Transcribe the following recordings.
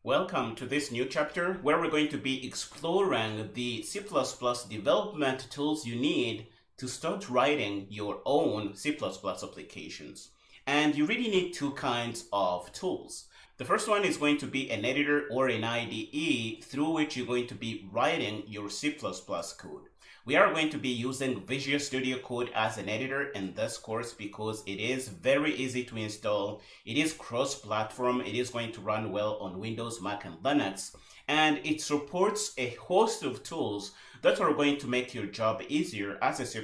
Welcome to this new chapter where we're going to be exploring the C++ development tools you need to start writing your own C++ applications. And you really need two kinds of tools. The first one is going to be an editor or an IDE through which you're going to be writing your C++ code. We are going to be using Visual Studio Code as an editor in this course because it is very easy to install. It is cross-platform. It is going to run well on Windows, Mac, and Linux. And it supports a host of tools that are going to make your job easier as a C++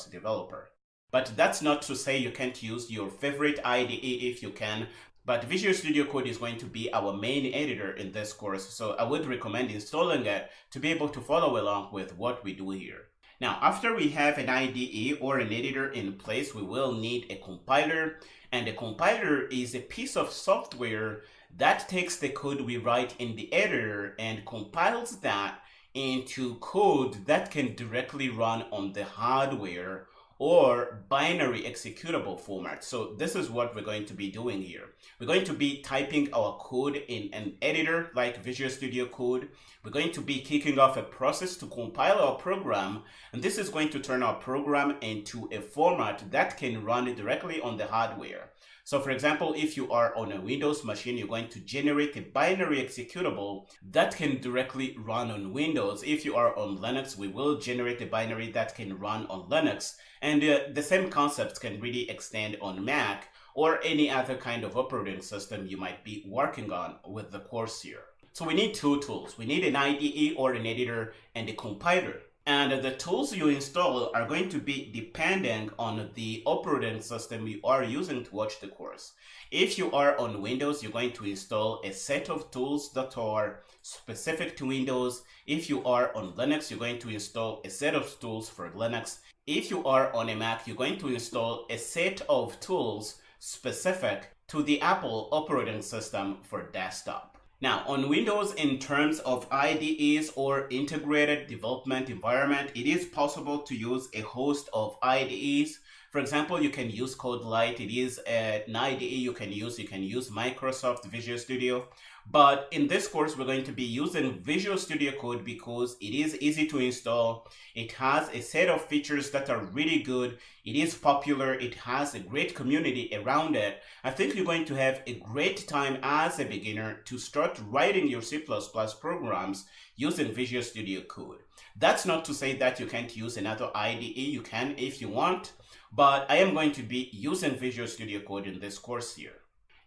developer. But that's not to say you can't use your favorite IDE if you can. But Visual Studio Code is going to be our main editor in this course, so I would recommend installing it to be able to follow along with what we do here. Now, after we have an IDE or an editor in place, we will need a compiler. And a compiler is a piece of software that takes the code we write in the editor and compiles that into code that can directly run on the hardware or binary executable format. So this is what we're going to be doing here. We're going to be typing our code in an editor like Visual Studio Code. We're going to be kicking off a process to compile our program, and this is going to turn our program into a format that can run directly on the hardware. So for example, if you are on a Windows machine, you're going to generate a binary executable that can directly run on Windows. If you are on Linux, we will generate a binary that can run on Linux. And the same concepts can really extend on Mac or any other kind of operating system you might be working on with the course here. So we need two tools. We need an IDE or an editor and a compiler. And the tools you install are going to be depending on the operating system you are using to watch the course. If you are on Windows, you're going to install a set of tools that are specific to Windows. If you are on Linux, you're going to install a set of tools for Linux. If you are on a Mac, you're going to install a set of tools specific to the Apple operating system for desktop. Now, on Windows, in terms of IDEs or integrated development environment, it is possible to use a host of IDEs. For example, you can use CodeLight. It is an IDE you can use. You can use Microsoft Visual Studio. But in this course, we're going to be using Visual Studio Code because it is easy to install. It has a set of features that are really good. It is popular. It has a great community around it. I think you're going to have a great time as a beginner to start writing your C++ programs using Visual Studio Code. That's not to say that you can't use another IDE. You can if you want, but I am going to be using Visual Studio Code in this course here.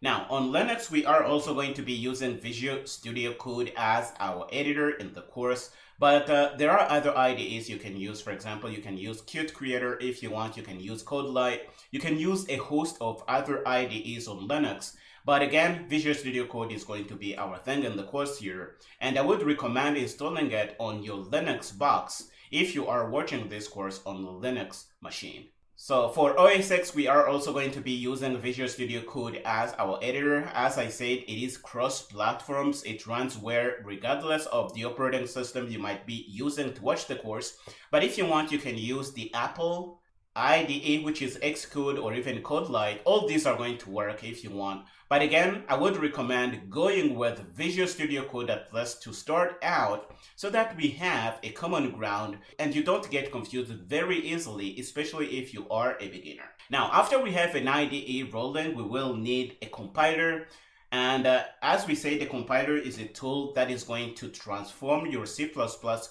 Now, on Linux, we are also going to be using Visual Studio Code as our editor in the course, but there are other IDEs you can use. For example, you can use Qt Creator if you want. You can use CodeLight. You can use a host of other IDEs on Linux. But again, Visual Studio Code is going to be our thing in the course here, and I would recommend installing it on your Linux box if you are watching this course on the Linux machine. So for OS X, we are also going to be using Visual Studio Code as our editor. As I said, it is cross-platforms. It runs where, regardless of the operating system you might be using to watch the course. But if you want, you can use the Apple IDE, which is Xcode or even CodeLight. All these are going to work if you want. But again, I would recommend going with Visual Studio Code at least to start out so that we have a common ground and you don't get confused very easily, especially if you are a beginner. Now, after we have an IDE rolling, we will need a compiler. And as we say, the compiler is a tool that is going to transform your C++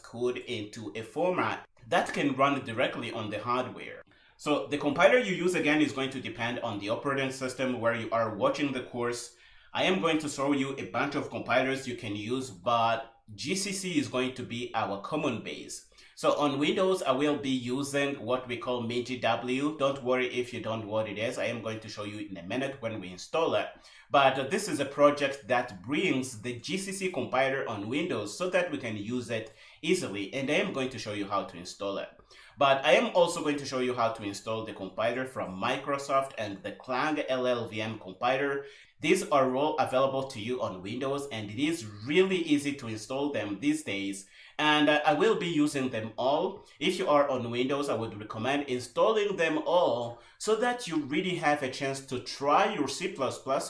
code into a format that can run directly on the hardware. So the compiler you use again is going to depend on the operating system where you are watching the course. I am going to show you a bunch of compilers you can use, but GCC is going to be our common base. So on Windows, I will be using what we call MinGW. Don't worry if you don't know what it is. I am going to show you in a minute when we install it. But this is a project that brings the GCC compiler on Windows so that we can use it easily. And I am going to show you how to install it. But I am also going to show you how to install the compiler from Microsoft and the Clang LLVM compiler. These are all available to you on Windows, and it is really easy to install them these days. And I will be using them all. If you are on Windows, I would recommend installing them all so that you really have a chance to try your C++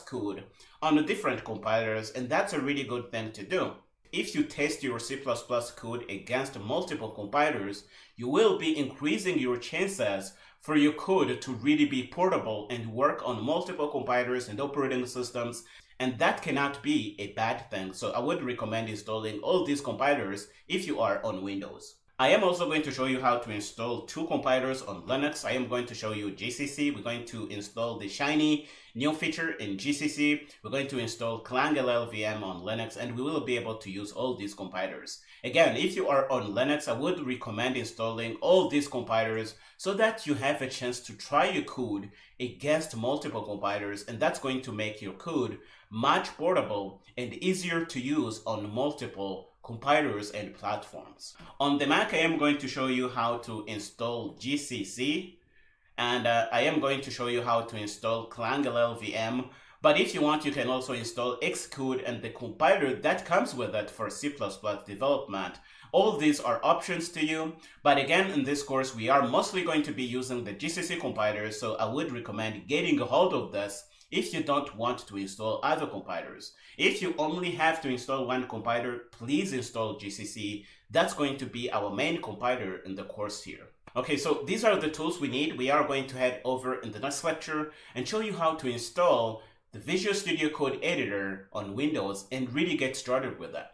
code on different compilers, and that's a really good thing to do. If you test your C++ code against multiple compilers, you will be increasing your chances for your code to really be portable and work on multiple compilers and operating systems, and that cannot be a bad thing. So I would recommend installing all these compilers if you are on Windows. I am also going to show you how to install two compilers on Linux. I am going to show you GCC. We're going to install the shiny new feature in GCC. We're going to install Clang LLVM on Linux, and we will be able to use all these compilers. Again, if you are on Linux, I would recommend installing all these compilers so that you have a chance to try your code against multiple compilers, and that's going to make your code much portable and easier to use on multiple compilers and platforms. On the Mac, I am going to show you how to install GCC, and I am going to show you how to install Clang LLVM. But if you want, you can also install Xcode and the compiler that comes with it for C++ development. All these are options to you, but again, in this course, we are mostly going to be using the GCC compiler, so I would recommend getting a hold of this if you don't want to install other compilers. If you only have to install one compiler, please install GCC. That's going to be our main compiler in the course here. Okay, so these are the tools we need. We are going to head over in the next lecture and show you how to install the Visual Studio Code Editor on Windows and really get started with that.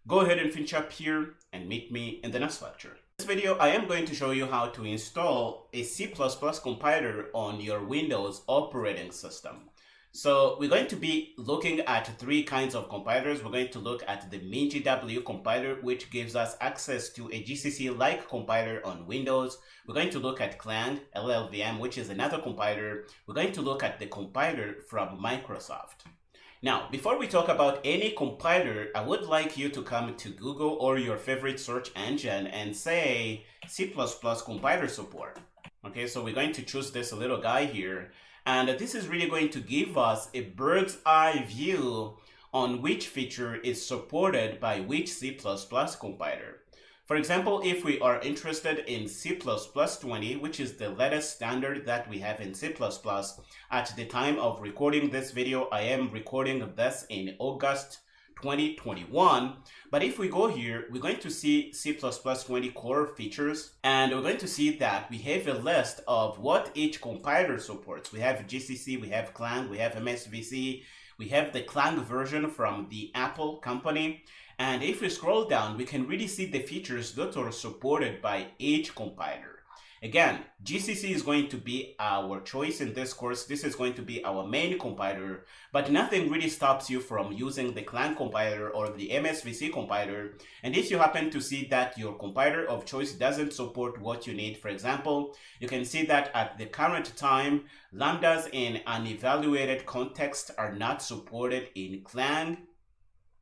Go ahead and finish up here and meet me in the next lecture. In this video, I am going to show you how to install a C++ compiler on your Windows operating system. So we're going to be looking at three kinds of compilers. We're going to look at the MinGW compiler, which gives us access to a GCC-like compiler on Windows. We're going to look at Clang LLVM, which is another compiler. We're going to look at the compiler from Microsoft. Now, before we talk about any compiler, I would like you to come to Google or your favorite search engine and say C++ compiler support. Okay, so we're going to choose this little guy here. And this is really going to give us a bird's eye view on which feature is supported by which C++ compiler. For example, if we are interested in C++20, which is the latest standard that we have in C++, at the time of recording this video, I am recording this in August 2021. But if we go here, we're going to see C++20 core features, and we're going to see that we have a list of what each compiler supports. We have GCC, we have Clang, we have MSVC, we have the Clang version from the Apple company. And if we scroll down, we can really see the features that are supported by each compiler. Again, GCC is going to be our choice in this course. This is going to be our main compiler, but nothing really stops you from using the Clang compiler or the MSVC compiler. And if you happen to see that your compiler of choice doesn't support what you need, for example, you can see that at the current time, lambdas in unevaluated context are not supported in Clang.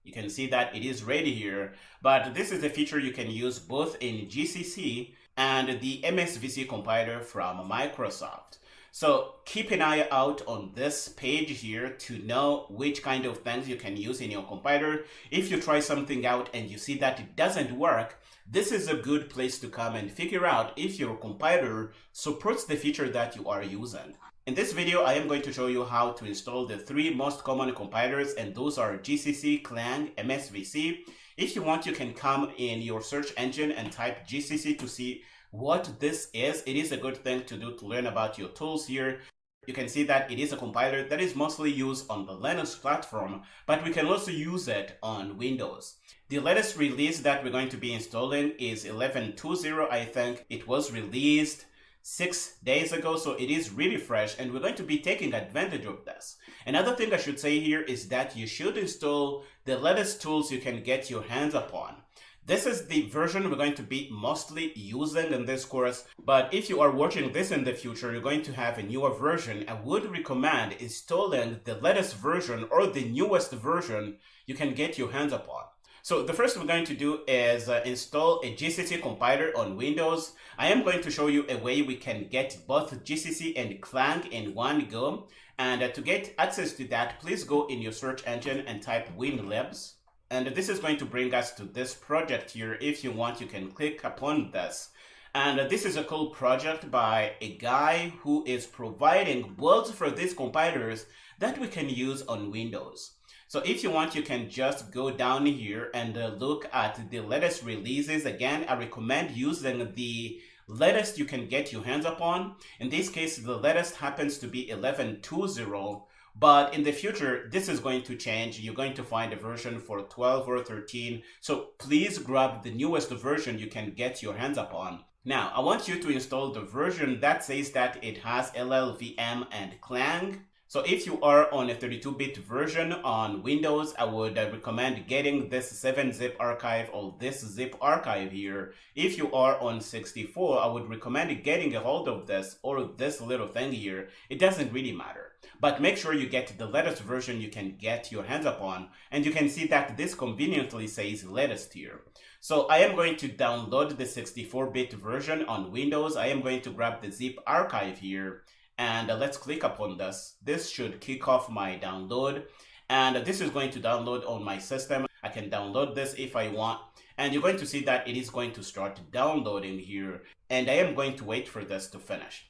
You can see that it is ready here, but this is a feature you can use both in GCC and the MSVC compiler from Microsoft. So keep an eye out on this page here to know which kind of things you can use in your compiler. If you try something out and you see that it doesn't work, this is a good place to come and figure out if your compiler supports the feature that you are using. In this video, I am going to show you how to install the three most common compilers, and those are GCC, Clang, MSVC. If you want, you can come in your search engine and type GCC to see what this is. It is a good thing to do to learn about your tools here. You can see that it is a compiler that is mostly used on the Linux platform, but we can also use it on Windows. The latest release that we're going to be installing is 11.20, I think. It was released 6 days ago, so it is really fresh, and we're going to be taking advantage of this. Another thing I should say here is that you should install the latest tools you can get your hands upon. This is the version we're going to be mostly using in this course, but if you are watching this in the future, you're going to have a newer version. I would recommend installing the latest version or the newest version you can get your hands upon. So the first we're going to do is install a GCC compiler on Windows. I am going to show you a way we can get both GCC and Clang in one go. And to get access to that, please go in your search engine and type WinLabs. And this is going to bring us to this project here. If you want, you can click upon this. And this is a cool project by a guy who is providing builds for these compilers that we can use on Windows. So if you want, you can just go down here and look at the latest releases. Again, I recommend using the latest you can get your hands upon. In this case, the latest happens to be 11.20, but in the future, this is going to change. You're going to find a version for 12 or 13. So please grab the newest version you can get your hands upon. Now, I want you to install the version that says that it has LLVM and Clang. So if you are on a 32-bit version on Windows, I would recommend getting this 7-zip archive or this zip archive here. If you are on 64, I would recommend getting a hold of this or this little thing here. It doesn't really matter. But make sure you get the latest version you can get your hands upon. And you can see that this conveniently says latest here. So I am going to download the 64-bit version on Windows. I am going to grab the zip archive here. And let's click upon this. This should kick off my download. And this is going to download on my system. I can download this if I want. And you're going to see that it is going to start downloading here. And I am going to wait for this to finish.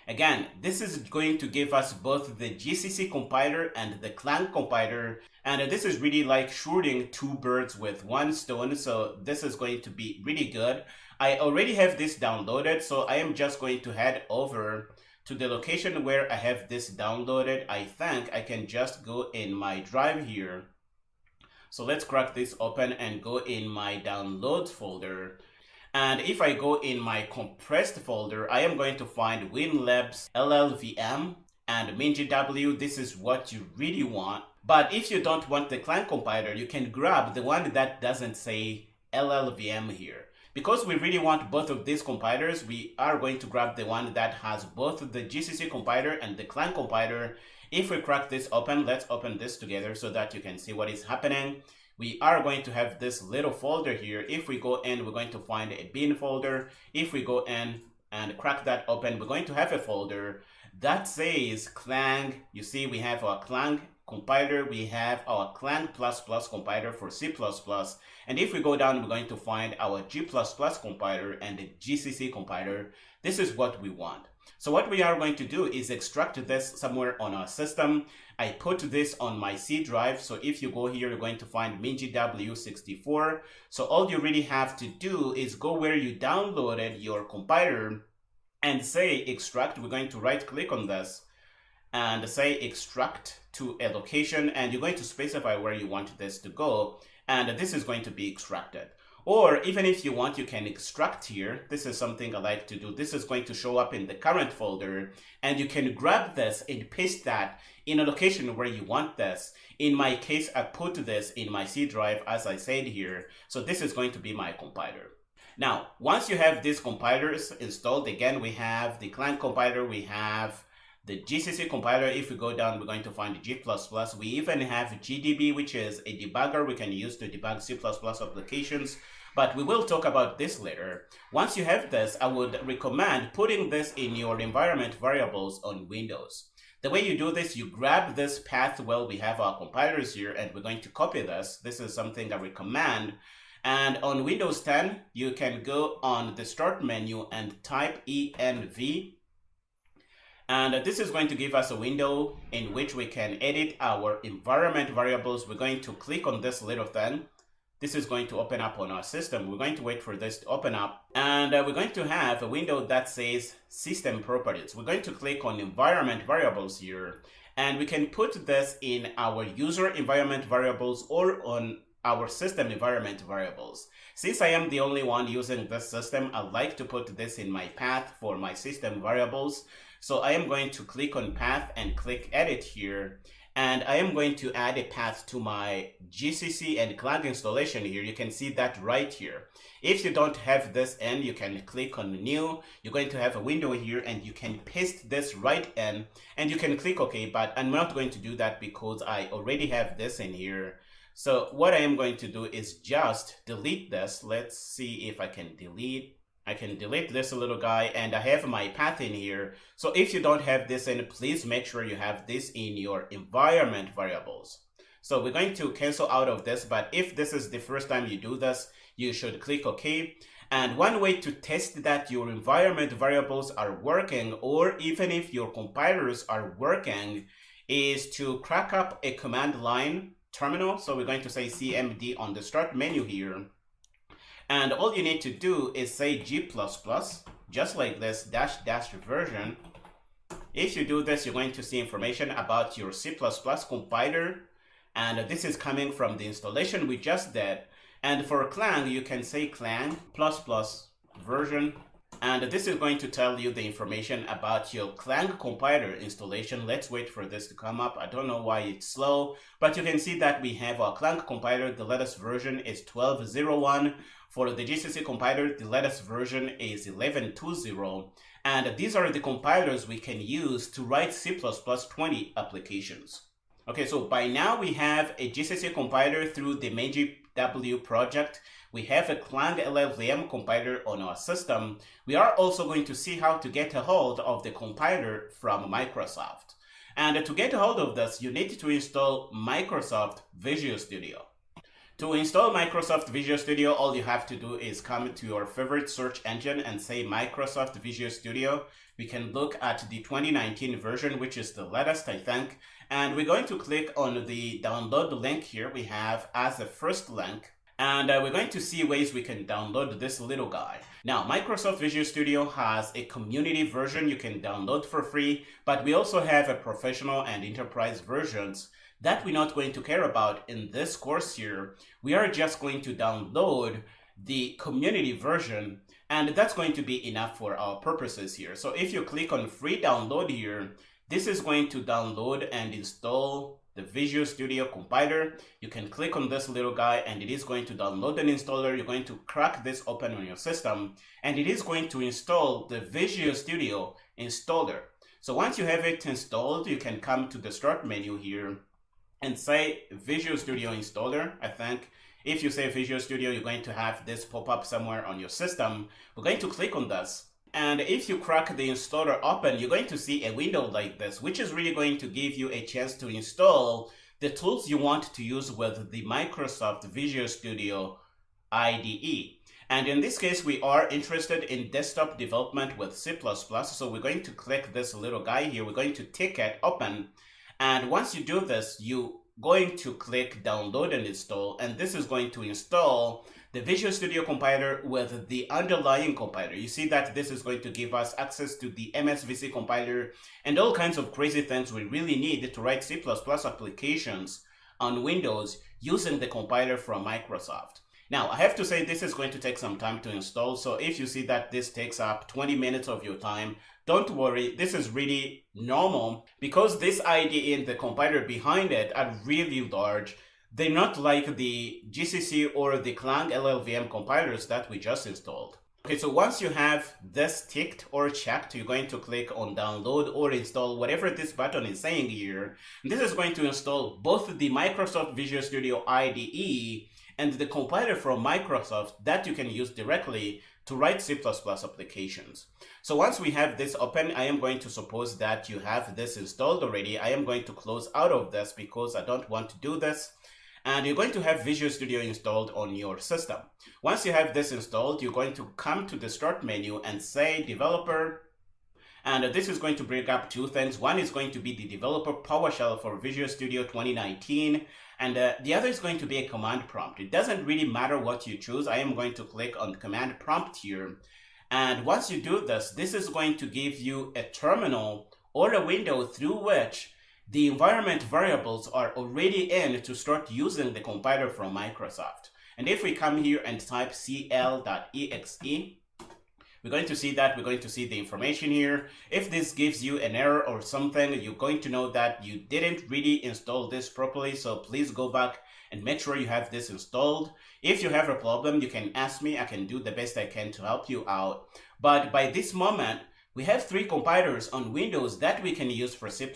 Again, this is going to give us both the GCC compiler and the Clang compiler. And this is really like shooting two birds with one stone. So this is going to be really good. I already have this downloaded. So I am just going to head over to the location where I have this downloaded. I think I can just go in my drive here. So let's crack this open and go in my downloads folder. And if I go in my compressed folder, I am going to find WinLabs LLVM and MinGW. This is what you really want. But if you don't want the Clang compiler, you can grab the one that doesn't say LLVM here. Because we really want both of these compilers, we are going to grab the one that has both the GCC compiler and the Clang compiler. If we crack this open, let's open this together so that you can see what is happening. We are going to have this little folder here. If we go in, we're going to find a bin folder. If we go in and crack that open, we're going to have a folder that says Clang. You see, we have our Clang compiler, we have our Clang++ compiler for C++, and if we go down, we're going to find our G++ compiler and the GCC compiler. This is what we want. So what we are going to do is extract this somewhere on our system. I put this on my C drive, so if you go here, you're going to find MinGW64. So all you really have to do is go where you downloaded your compiler and say extract. We're going to right click on this and say extract to a location, and you're going to specify where you want this to go, and this is going to be extracted. Or even if you want, you can extract here. This is something I like to do. This is going to show up in the current folder, and you can grab this and paste that in a location where you want this. In my case, I put this in my C drive, as I said here. So this is going to be my compiler. Now, once you have these compilers installed, again, we have the Clang compiler, we have the GCC compiler. If we go down, we're going to find G++. We even have GDB, which is a debugger we can use to debug C++ applications. But we will talk about this later. Once you have this, I would recommend putting this in your environment variables on Windows. The way you do this, you grab this path. Well, we have our compilers here, and we're going to copy this. This is something I recommend. And on Windows 10, you can go on the Start menu and type env. And this is going to give us a window in which we can edit our environment variables. We're going to click on this little thing. This is going to open up on our system. We're going to wait for this to open up. And we're going to have a window that says System Properties. We're going to click on Environment Variables here. And we can put this in our user environment variables or on our system environment variables. Since I am the only one using this system, I like to put this in my path for my system variables. So I am going to click on path and click edit here. And I am going to add a path to my GCC and Clang installation here. You can see that right here. If you don't have this in, you can click on new. You're going to have a window here and you can paste this right in and you can click OK, but I'm not going to do that because I already have this in here. So what I am going to do is just delete this. Let's see if I can delete. I can delete this little guy, and I have my path in here. So if you don't have this in, please make sure you have this in your environment variables. So we're going to cancel out of this, but if this is the first time you do this, you should click OK. And one way to test that your environment variables are working, or even if your compilers are working, is to crack up a command line terminal. So we're going to say cmd on the start menu here. And all you need to do is say G++, just like this, -- version. If you do this, you're going to see information about your C++ compiler. And this is coming from the installation we just did. And for Clang, you can say Clang ++ version. And this is going to tell you the information about your Clang compiler installation. Let's wait for this to come up. I don't know why it's slow, but you can see that we have our Clang compiler. The latest version is 12.01. For the GCC compiler, the latest version is 11.20. And these are the compilers we can use to write C++20 applications. Okay, so by now we have a GCC compiler through the MainGW project. We have a Clang LLVM compiler on our system. We are also going to see how to get a hold of the compiler from Microsoft. And to get a hold of this, you need to install Microsoft Visual Studio. To install Microsoft Visual Studio, all you have to do is come to your favorite search engine and say Microsoft Visual Studio. We can look at the 2019 version, which is the latest, I think. And we're going to click on the download link here we have as a first link. And we're going to see ways we can download this little guy. Now, Microsoft Visual Studio has a community version you can download for free, but we also have a professional and enterprise versions that we're not going to care about in this course here. We are just going to download the community version, and that's going to be enough for our purposes here. So if you click on free download here, this is going to download and install the Visual Studio compiler. You can click on this little guy and it is going to download an installer. You're going to crack this open on your system and it is going to install the Visual Studio installer. So once you have it installed, you can come to the start menu here and say Visual Studio installer. I think if you say Visual Studio, you're going to have this pop up somewhere on your system. We're going to click on this. And if you crack the installer open, you're going to see a window like this, which is really going to give you a chance to install the tools you want to use with the Microsoft Visual Studio IDE. And in this case, we are interested in desktop development with C++. So we're going to click this little guy here. We're going to tick it open. And once you do this, you're going to click download and install. And this is going to install the Visual Studio compiler with the underlying compiler. You see that this is going to give us access to the MSVC compiler and all kinds of crazy things we really need to write C++ applications on Windows using the compiler from Microsoft. Now, I have to say this is going to take some time to install, so if you see that this takes up 20 minutes of your time, don't worry, this is really normal because this IDE and the compiler behind it are really large. They're not like the GCC or the Clang LLVM compilers that we just installed. Okay, so once you have this ticked or checked, you're going to click on download or install, whatever this button is saying here. This is going to install both the Microsoft Visual Studio IDE and the compiler from Microsoft that you can use directly to write C++ applications. So once we have this open, I am going to suppose that you have this installed already. I am going to close out of this because I don't want to do this. And you're going to have Visual Studio installed on your system. Once you have this installed, you're going to come to the start menu and say developer. And this is going to bring up two things. One is going to be the developer PowerShell for Visual Studio 2019. And the other is going to be a command prompt. It doesn't really matter what you choose. I am going to click on command prompt here. And once you do this, this is going to give you a terminal or a window through which the environment variables are already in to start using the compiler from Microsoft. And if we come here and type cl.exe, we're going to see that we're going to see the information here. If this gives you an error or something, you're going to know that you didn't really install this properly. So please go back and make sure you have this installed. If you have a problem, you can ask me. I can do the best I can to help you out. But by this moment, we have 3 compilers on Windows that we can use for C++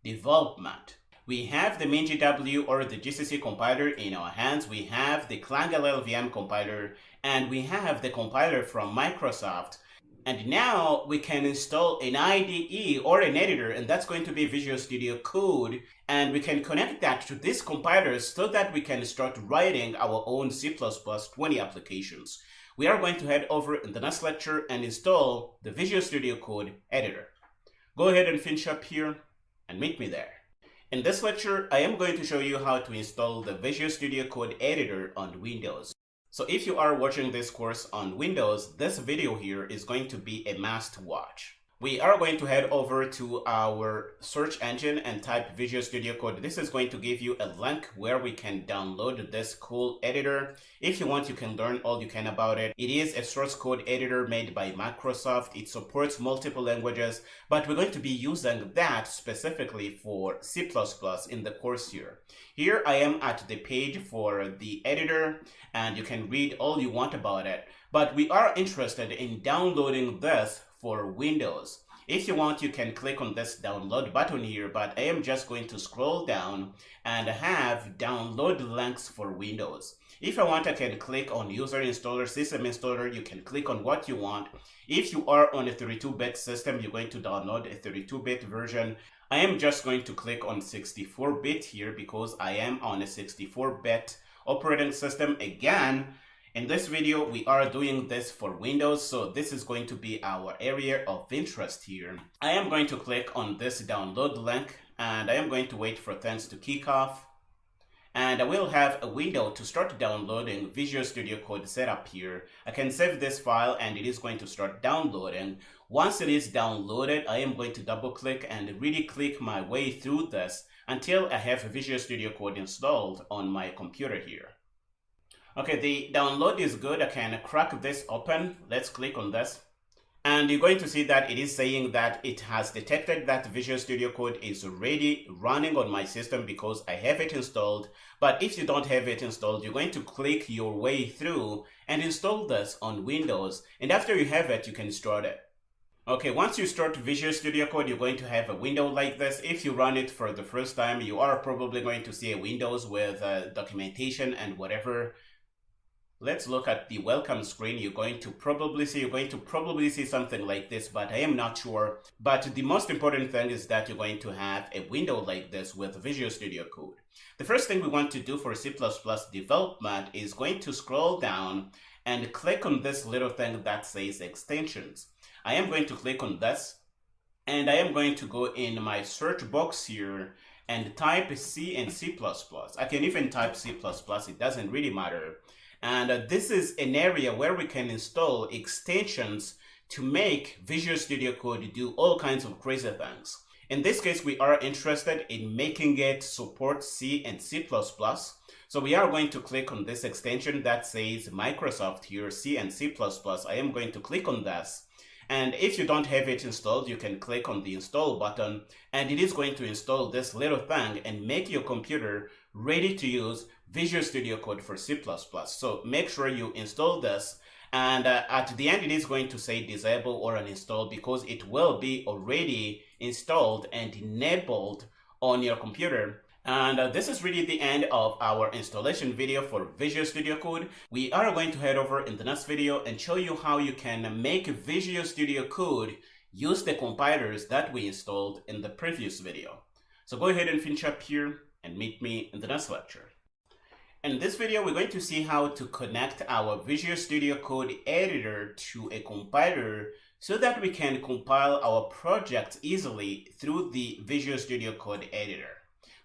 development. We have the MinGW or the GCC compiler in our hands. We have the Clang LLVM compiler, and we have the compiler from Microsoft. And now we can install an IDE or an editor, and that's going to be Visual Studio Code. And we can connect that to this compiler so that we can start writing our own C++20 applications. We are going to head over in the next lecture and install the Visual Studio Code editor. Go ahead and finish up here and meet me there. In this lecture, I am going to show you how to install the Visual Studio Code editor on Windows. So if you are watching this course on Windows, this video here is going to be a must watch. We are going to head over to our search engine and type Visual Studio Code. This is going to give you a link where we can download this cool editor. If you want, you can learn all you can about it. It is a source code editor made by Microsoft. It supports multiple languages, but we're going to be using that specifically for C++ in the course here. Here I am at the page for the editor, and you can read all you want about it. But we are interested in downloading this for Windows. If you want, you can click on this download button here, but I am just going to scroll down and have download links for Windows. If I want, I can click on user installer, system installer. You can click on what you want. If you are on a 32-bit system, you're going to download a 32-bit version. I am just going to click on 64-bit here because I am on a 64-bit operating system. Again, in this video, we are doing this for Windows, so this is going to be our area of interest here. I am going to click on this download link, and I am going to wait for things to kick off. And I will have a window to start downloading Visual Studio Code setup here. I can save this file, and it is going to start downloading. Once it is downloaded, I am going to double click and really click my way through this until I have Visual Studio Code installed on my computer here. Okay, the download is good. I can crack this open. Let's click on this. And you're going to see that it is saying that it has detected that Visual Studio Code is already running on my system because I have it installed. But if you don't have it installed, you're going to click your way through and install this on Windows. And after you have it, you can start it. Okay, once you start Visual Studio Code, you're going to have a window like this. If you run it for the first time, you are probably going to see a Windows with documentation and whatever. Let's look at the welcome screen. You're going to probably see something like this, but I am not sure. But the most important thing is that you're going to have a window like this with Visual Studio Code. The first thing we want to do for C++ development is going to scroll down and click on this little thing that says extensions. I am going to click on this, and I am going to go in my search box here and type C and C++. I can even type C++, it doesn't really matter. And this is an area where we can install extensions to make Visual Studio Code do all kinds of crazy things. In this case, we are interested in making it support C and C++. So we are going to click on this extension that says Microsoft here, C and C++. I am going to click on this. And if you don't have it installed, you can click on the install button, and it is going to install this little thing and make your computer ready to use Visual Studio Code for C++. So make sure you install this, and at the end it is going to say disable or uninstall because it will be already installed and enabled on your computer. And this is really the end of our installation video for Visual Studio Code. We are going to head over in the next video and show you how you can make Visual Studio Code use the compilers that we installed in the previous video. So go ahead and finish up here and meet me in the next lecture. In this video, we're going to see how to connect our Visual Studio Code editor to a compiler so that we can compile our project easily through the Visual Studio Code editor.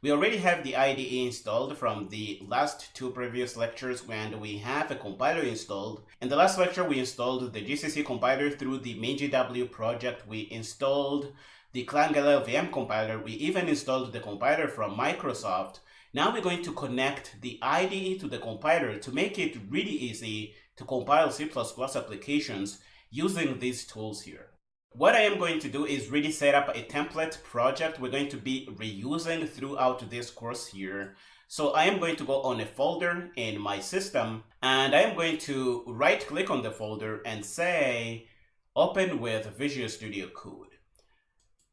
We already have the IDE installed from the last two previous lectures, and we have a compiler installed. In the last lecture, we installed the GCC compiler through the MinGW project. We installed the Clang LLVM compiler. We even installed the compiler from Microsoft. Now we're going to connect the IDE to the compiler to make it really easy to compile C++ applications using these tools here. What I am going to do is really set up a template project we're going to be reusing throughout this course here. So I am going to go on a folder in my system, and I am going to right click on the folder and say open with Visual Studio Code.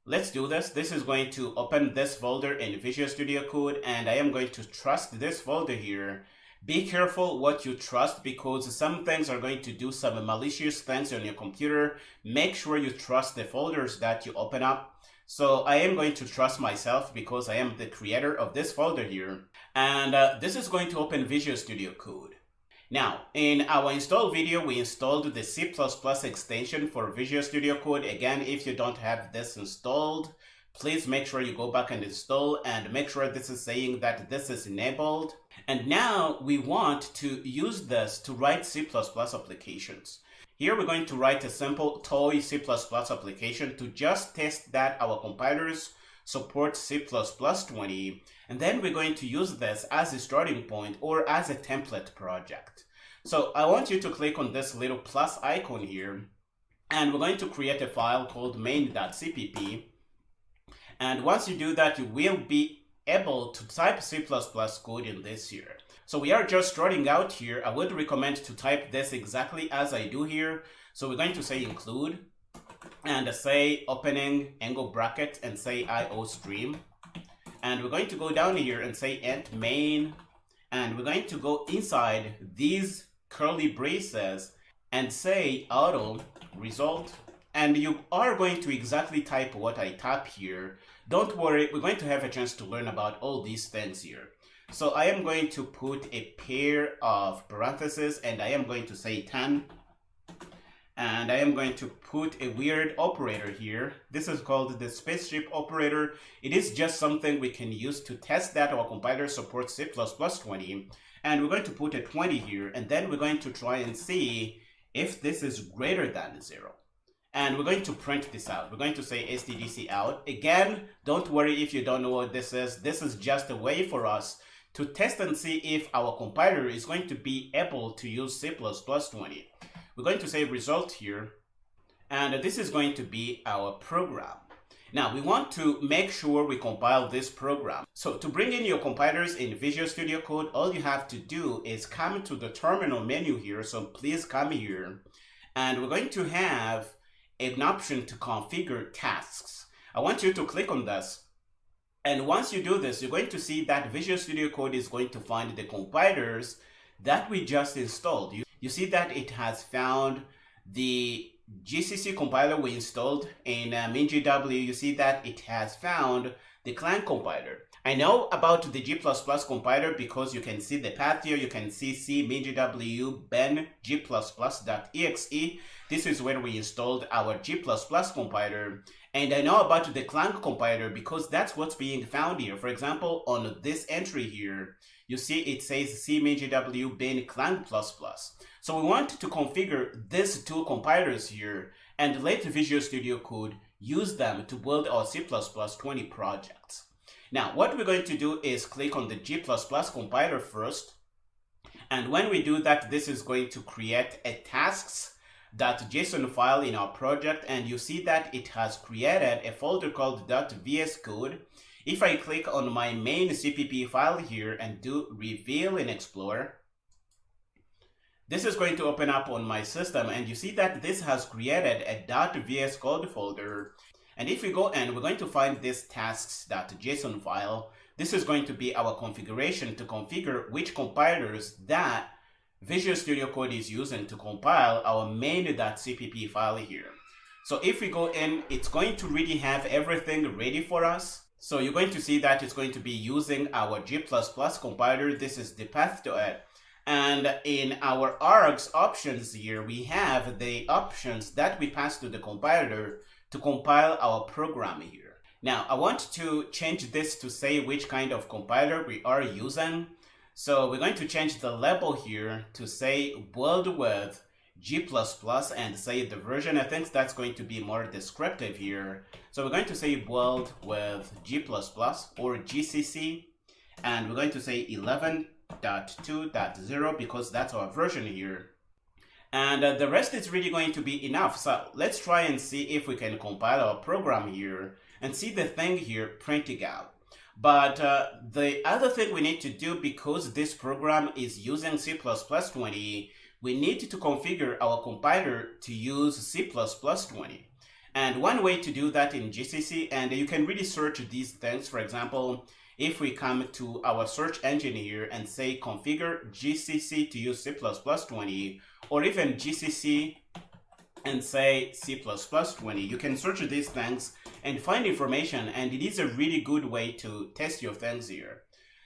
let's do this. This is going to open this folder in Visual Studio Code, and I am going to trust this folder here. Be careful what you trust, because some things are going to do some malicious things on your computer. Make sure you trust the folders that you open up. So I am going to trust myself because I am the creator of this folder here. And this is going to open Visual Studio Code. Now, in our install video, we installed the C++ extension for Visual Studio Code. Again, if you don't have this installed, please make sure you go back and install, and make sure this is saying that this is enabled. And now we want to use this to write C++ applications. Here we're going to write a simple toy C++ application to just test that our compilers support C++20, and then we're going to use this as a starting point or as a template project. So I want you to click on this little plus icon here, and we're going to create a file called main.cpp. And once you do that, you will be able to type C++ code in this here. So we are just starting out here. I would recommend to type this exactly as I do here. So we're going to say include, and say opening angle bracket, and say IOStream. And we're going to go down here and say int main, and we're going to go inside these curly braces and say auto result. And you are going to exactly type what I type here. Don't worry, we're going to have a chance to learn about all these things here. So I am going to put a pair of parentheses, and I am going to say 10. And I am going to put a weird operator here. This is called the spaceship operator. It is just something we can use to test that our compiler supports C++20. And we're going to put a 20 here, and then we're going to try and see if this is greater than 0. And we're going to print this out. We're going to say stdc out. Again, don't worry if you don't know what this is. This is just a way for us to test and see if our compiler is going to be able to use C++20. We're going to say result here, and this is going to be our program. Now, we want to make sure we compile this program. So to bring in your compilers in Visual Studio Code, all you have to do is come to the terminal menu here. So please come here, and we're going to have an option to configure tasks. I want you to click on this. And once you do this, you're going to see that Visual Studio Code is going to find the compilers that we just installed. You see that it has found the GCC compiler we installed in MinGW. You see that it has found the Clang compiler. I know about the G++ compiler because you can see the path here. You can see C MinGW ben g++.exe. This is where we installed our G++ compiler. And I know about the Clang compiler because that's what's being found here. For example, on this entry here, you see it says C MinGW bin Clang++. So we want to configure these two compilers here and let Visual Studio Code use them to build our C++20 projects. Now, what we're going to do is click on the G++ compiler first. And when we do that, this is going to create a tasks.json file in our project. And you see that it has created a folder called .vscode. If I click on my main CPP file here and do reveal in Explorer, this is going to open up on my system, and you see that this has created a .vscode folder. And if we go in, we're going to find this tasks.json file. This is going to be our configuration to configure which compilers that Visual Studio Code is using to compile our main.cpp file here. So if we go in, it's going to really have everything ready for us. So you're going to see that it's going to be using our G++ compiler. This is the path to it. And in our args options here, we have the options that we pass to the compiler to compile our program here. Now, I want to change this to say which kind of compiler we are using. So we're going to change the label here to say build with G++ and say the version. I think that's going to be more descriptive here. So we're going to say build with G++ or GCC, and we're going to say 11.2.0 because that's our version here. And the rest is really going to be enough. So let's try and see if we can compile our program here and see the thing here printing out. But the other thing we need to do, because this program is using C++20, we need to configure our compiler to use C++20. And one way to do that in GCC, and you can really search these things. For example, if we come to our search engine here and say configure GCC to use C++20, or even GCC and say C++20, you can search these things and find information, and it is a really good way to test your things here.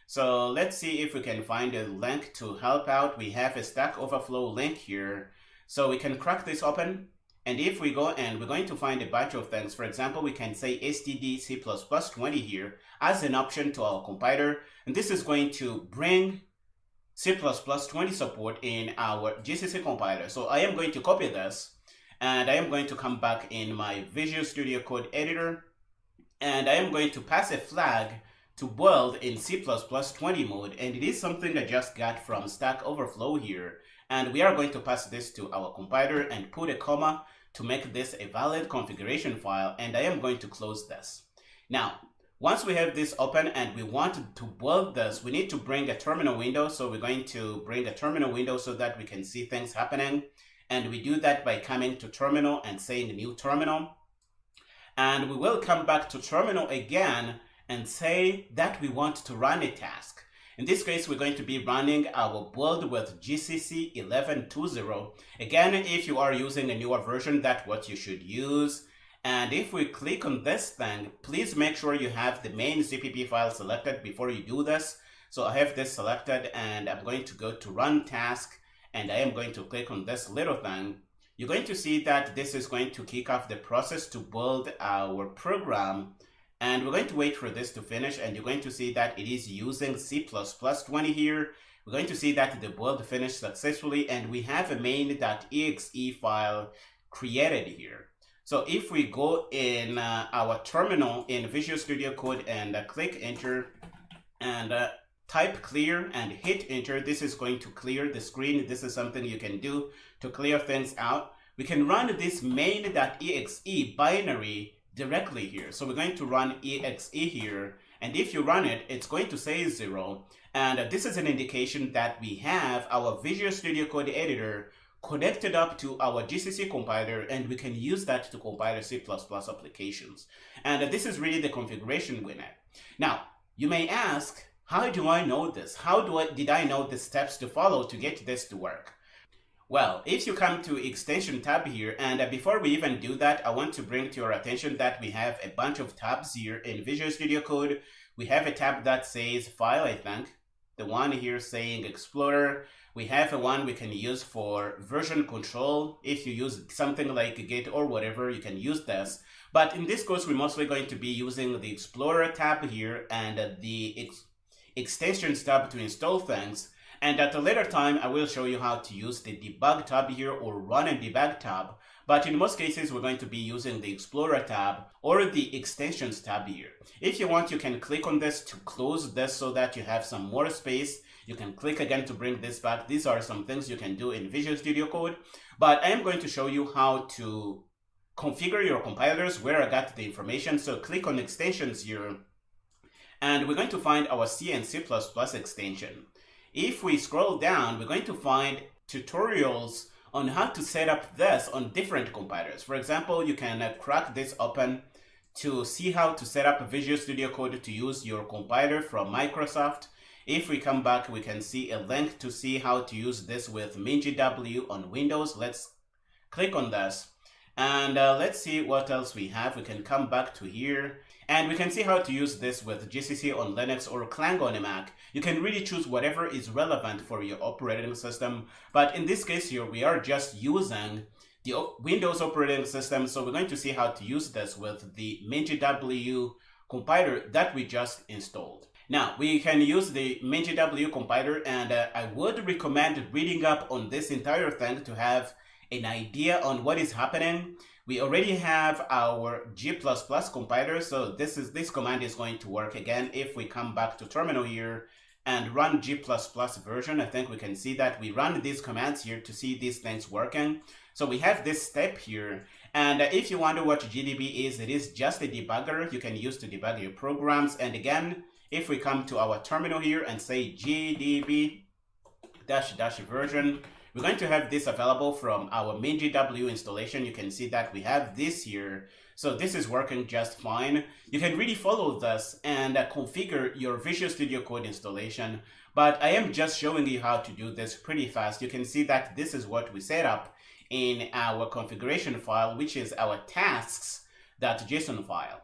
So let's see if we can find a link to help out. We have a Stack Overflow link here. So we can crack this open. And if we go and we're going to find a bunch of things, for example, we can say std C++20 here as an option to our compiler. And this is going to bring C++20 support in our GCC compiler. So I am going to copy this and I am going to come back in my Visual Studio Code editor. And I am going to pass a flag to build in C++20 mode. And it is something I just got from Stack Overflow here. And we are going to pass this to our compiler and put a comma to make this a valid configuration file. And I am going to close this. Now, once we have this open and we want to build this, we need to bring a terminal window. So we're going to bring a terminal window so that we can see things happening. And we do that by coming to terminal and saying new terminal. And we will come back to terminal again and say that we want to run a task. In this case, we're going to be running our build with GCC 11.2.0. Again, if you are using a newer version, that's what you should use. And if we click on this thing, please make sure you have the main CPP file selected before you do this. So I have this selected and I'm going to go to run task and I am going to click on this little thing. You're going to see that this is going to kick off the process to build our program. And we're going to wait for this to finish, and you're going to see that it is using C++20 here. We're going to see that the build finished successfully, and we have a main.exe file created here. So if we go in our terminal in Visual Studio Code and click enter and type clear and hit enter, this is going to clear the screen. This is something you can do to clear things out. We can run this main.exe binary directly here. So we're going to run exe here, and if you run it, it's going to say 0, and this is an indication that we have our Visual Studio Code editor connected up to our GCC compiler, and we can use that to compile C++ applications. And this is really the configuration we need. Now, you may ask, how do I know this? Did I know the steps to follow to get this to work? Well, if you come to extension tab here, and before we even do that, I want to bring to your attention that we have a bunch of tabs here in Visual Studio Code. We have a tab that says file, I think. The one here saying Explorer. We have a one we can use for version control. If you use something like Git or whatever, you can use this. But in this course, we're mostly going to be using the Explorer tab here and the extensions tab to install things. And at a later time, I will show you how to use the debug tab here or run and debug tab. But in most cases, we're going to be using the Explorer tab or the extensions tab here. If you want, you can click on this to close this so that you have some more space. You can click again to bring this back. These are some things you can do in Visual Studio Code. But I am going to show you how to configure your compilers, where I got the information. So click on extensions here. And we're going to find our C and C++ extension. If we scroll down, we're going to find tutorials on how to set up this on different compilers. For example, you can crack this open to see how to set up Visual Studio Code to use your compiler from Microsoft. If we come back, we can see a link to see how to use this with MinGW on Windows. Let's click on this. And let's see what else we have. We can come back to here. And we can see how to use this with GCC on Linux or Clang on a Mac. You can really choose whatever is relevant for your operating system. But in this case here, we are just using the Windows operating system. So we're going to see how to use this with the MinGW compiler that we just installed. Now, we can use the MinGW compiler, and I would recommend reading up on this entire thing to have an idea on what is happening. We already have our G++ compiler, so this command is going to work again. If we come back to terminal here and run G++ version, I think we can see that we run these commands here to see these things working. So we have this step here, and if you wonder what GDB is, it is just a debugger you can use to debug your programs. And again, if we come to our terminal here and say gdb --version, We're going to have this available from our MinGW installation. You can see that we have this here. So this is working just fine. You can really follow this and configure your Visual Studio Code installation. But I am just showing you how to do this pretty fast. You can see that this is what we set up in our configuration file, which is our tasks.json file.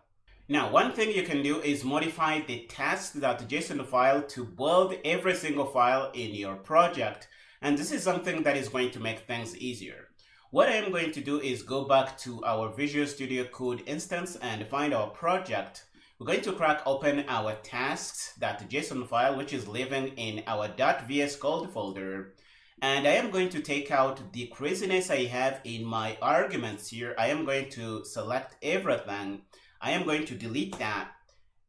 Now, one thing you can do is modify the tasks.json file to build every single file in your project. And this is something that is going to make things easier. What I am going to do is go back to our Visual Studio Code instance and find our project. We're going to crack open our tasks.json file, which is living in our .vs code folder. And I am going to take out the craziness I have in my arguments here. I am going to select everything. I am going to delete that.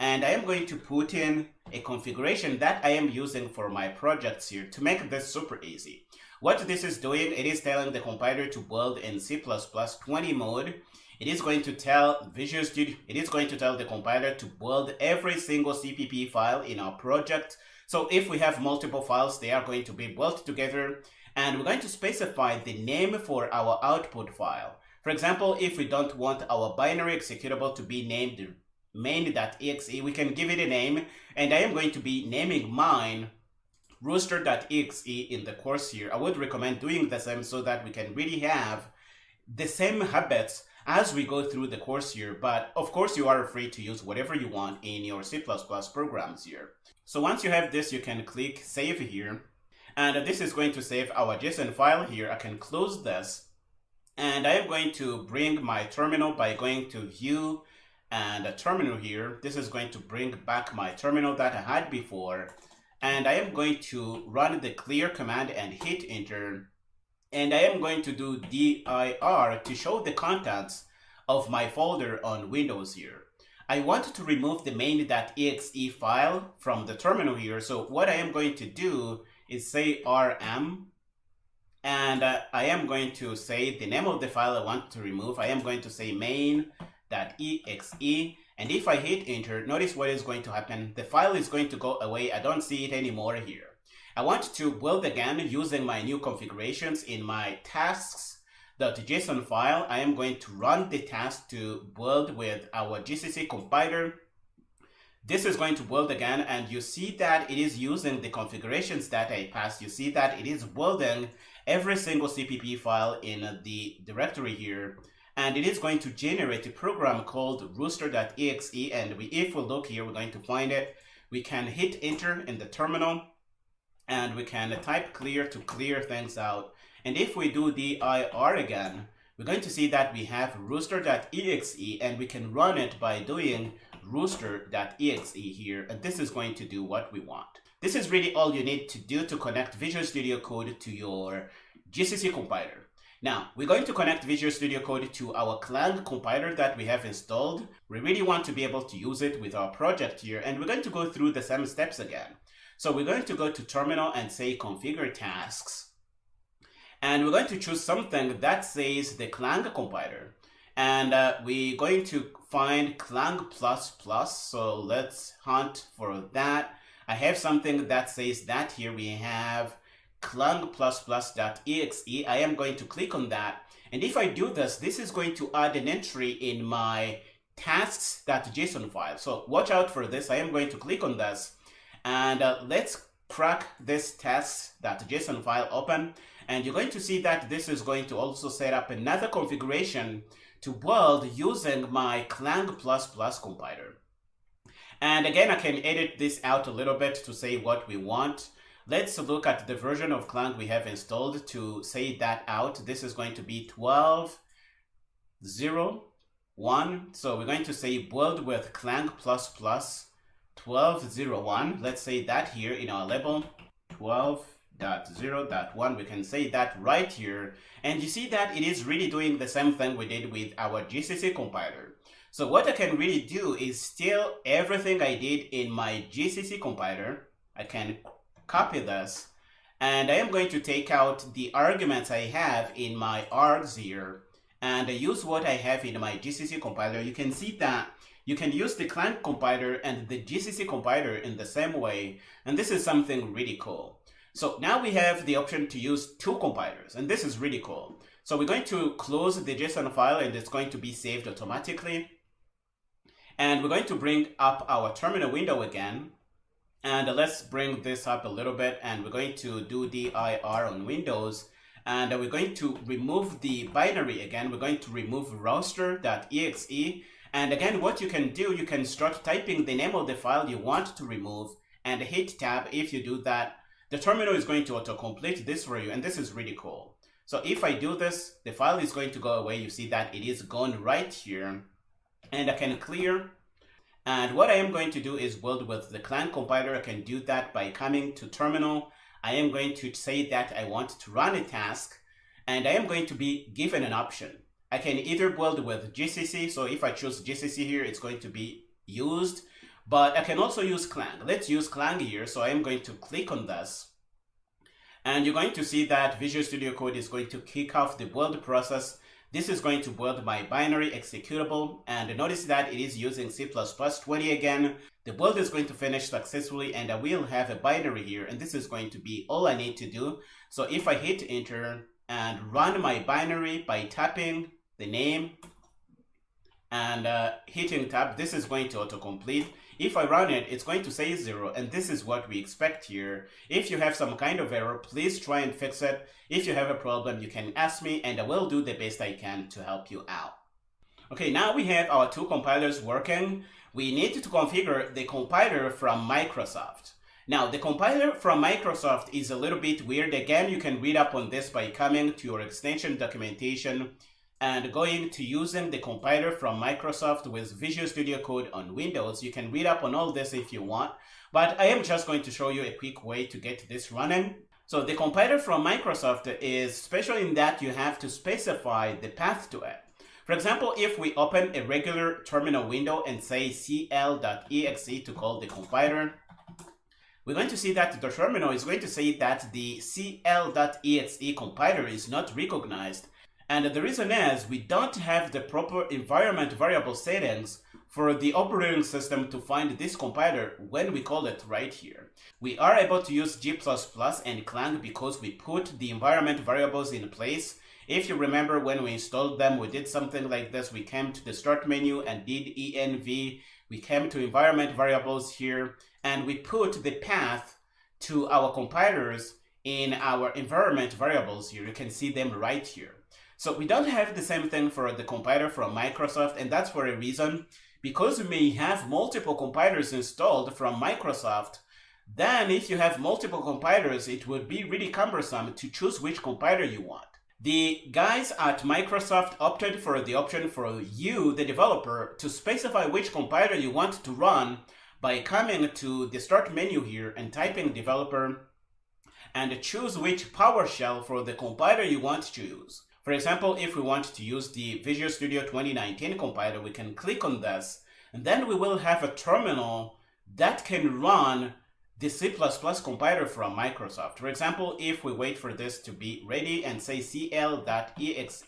And I am going to put in a configuration that I am using for my projects here to make this super easy. What this is doing, it is telling the compiler to build in C++ 20 mode. It is going to tell Visual Studio, it is going to tell the compiler to build every single CPP file in our project. So if we have multiple files, they are going to be built together. And we're going to specify the name for our output file. For example, if we don't want our binary executable to be named main.exe, we can give it a name. And I am going to be naming mine rooster.exe in the course here. I would recommend doing the same so that we can really have the same habits as we go through the course here. But of course, you are free to use whatever you want in your C++ programs here. So once you have this, you can click save here. And this is going to save our JSON file here. I can close this. And I am going to bring my terminal by going to view and a terminal here. This is going to bring back my terminal that I had before. And I am going to run the clear command and hit enter. And I am going to do dir to show the contents of my folder on Windows here. I want to remove the main.exe file from the terminal here. So what I am going to do is say rm. And I am going to say the name of the file I want to remove. I am going to say main.exe. And if I hit enter, notice what is going to happen. The file is going to go away. I don't see it anymore here. I want to build again using my new configurations in my tasks.json file. I am going to run the task to build with our GCC compiler. This is going to build again, and you see that it is using the configurations that I passed. You see that it is building every single CPP file in the directory here. And it is going to generate a program called rooster.exe. And if we look here, we're going to find it. We can hit enter in the terminal and we can type clear to clear things out. And if we do dir again, we're going to see that we have rooster.exe and we can run it by doing rooster.exe here. And this is going to do what we want. This is really all you need to do to connect Visual Studio Code to your GCC compiler. Now, we're going to connect Visual Studio Code to our Clang compiler that we have installed. We really want to be able to use it with our project here, and we're going to go through the same steps again. So we're going to go to terminal and say configure tasks. And we're going to choose something that says the Clang compiler. And we're going to find Clang++. So let's hunt for that. I have something that says that here. We have clang++.exe. I am going to click on that. And if I do this, this is going to add an entry in my tasks.json file. So watch out for this. I am going to click on this. And let's crack this tasks.json file open. And you're going to see that this is going to also set up another configuration to build using my Clang++ compiler. And again, I can edit this out a little bit to say what we want. Let's look at the version of Clang we have installed to say that out. This is going to be 12.0.1. So we're going to say build with Clang++ 12.0.1. Let's say that here in our label, 12.0.1. We can say that right here. And you see that it is really doing the same thing we did with our GCC compiler. So what I can really do is steal everything I did in my GCC compiler. I can copy this, and I am going to take out the arguments I have in my args here and use what I have in my GCC compiler. You can see that you can use the Clang compiler and the GCC compiler in the same way, and this is something really cool. So now we have the option to use two compilers, and this is really cool. So we're going to close the JSON file and it's going to be saved automatically. And we're going to bring up our terminal window again. And let's bring this up a little bit, and we're going to do dir on Windows. And we're going to remove the binary again. We're going to remove roster.exe. And again, what you can do, you can start typing the name of the file you want to remove and hit tab. If you do that, the terminal is going to autocomplete this for you, and this is really cool. So if I do this, the file is going to go away. You see that it is gone right here, and I can clear. And what I am going to do is build with the Clang compiler. I can do that by coming to terminal. I am going to say that I want to run a task, and I am going to be given an option. I can either build with GCC, so if I choose GCC here, it's going to be used. But I can also use Clang. Let's use Clang here. So I am going to click on this. And you're going to see that Visual Studio Code is going to kick off the build process. This is going to build my binary executable. And notice that it is using C++20 again. The build is going to finish successfully, and I will have a binary here. And this is going to be all I need to do. So if I hit enter and run my binary by tapping the name and hitting tab, this is going to autocomplete. If I run it, it's going to say 0, and this is what we expect here. If you have some kind of error, please try and fix it. If you have a problem, you can ask me, and I will do the best I can to help you out. Okay, now we have our two compilers working. We need to configure the compiler from Microsoft. Now, the compiler from Microsoft is a little bit weird. Again, you can read up on this by coming to your extension documentation and going to using the compiler from Microsoft with Visual Studio Code on Windows. You can read up on all this if you want, but I am just going to show you a quick way to get this running. So the compiler from Microsoft is special in that you have to specify the path to it. For example, if we open a regular terminal window and say cl.exe to call the compiler, we're going to see that the terminal is going to say that the cl.exe compiler is not recognized. And the reason is we don't have the proper environment variable settings for the operating system to find this compiler when we call it right here. We are able to use G++ and Clang because we put the environment variables in place. If you remember, when we installed them, we did something like this. We came to the start menu and did env. We came to environment variables here, and we put the path to our compilers in our environment variables here. You can see them right here. So we don't have the same thing for the compiler from Microsoft, and that's for a reason. Because we may have multiple compilers installed from Microsoft, then if you have multiple compilers, it would be really cumbersome to choose which compiler you want. The guys at Microsoft opted for the option for you, the developer, to specify which compiler you want to run by coming to the start menu here and typing developer and choose which PowerShell for the compiler you want to use. For example, if we want to use the Visual Studio 2019 compiler, we can click on this, and then we will have a terminal that can run the C++ compiler from Microsoft. For example, if we wait for this to be ready and say cl.exe,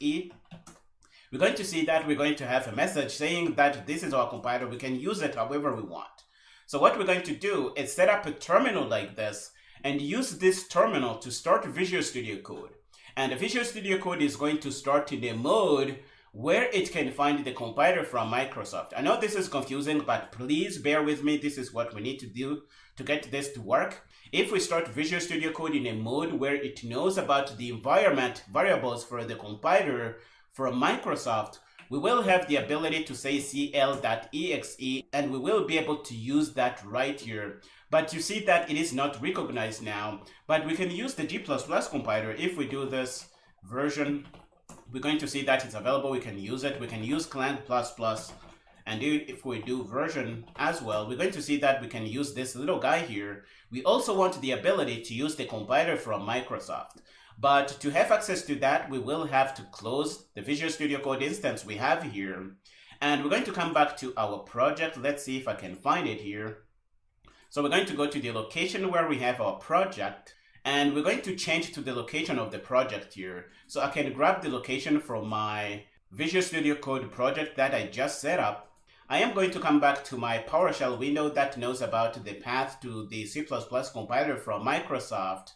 we're going to see that we're going to have a message saying that this is our compiler. We can use it however we want. So what we're going to do is set up a terminal like this and use this terminal to start Visual Studio Code. And Visual Studio Code is going to start in a mode where it can find the compiler from Microsoft. I know this is confusing, but please bear with me. This is what we need to do to get this to work. If we start Visual Studio Code in a mode where it knows about the environment variables for the compiler from Microsoft, we will have the ability to say cl.exe, and we will be able to use that right here. But you see that it is not recognized now, but we can use the G++ compiler. If we do this version, we're going to see that it's available. We can use it. We can use Clang++. And if we do version as well, we're going to see that we can use this little guy here. We also want the ability to use the compiler from Microsoft. But to have access to that, we will have to close the Visual Studio Code instance we have here. And we're going to come back to our project. Let's see if I can find it here. So we're going to go to the location where we have our project, and we're going to change to the location of the project here. So I can grab the location from my Visual Studio Code project that I just set up. I am going to come back to my PowerShell window that knows about the path to the C++ compiler from Microsoft.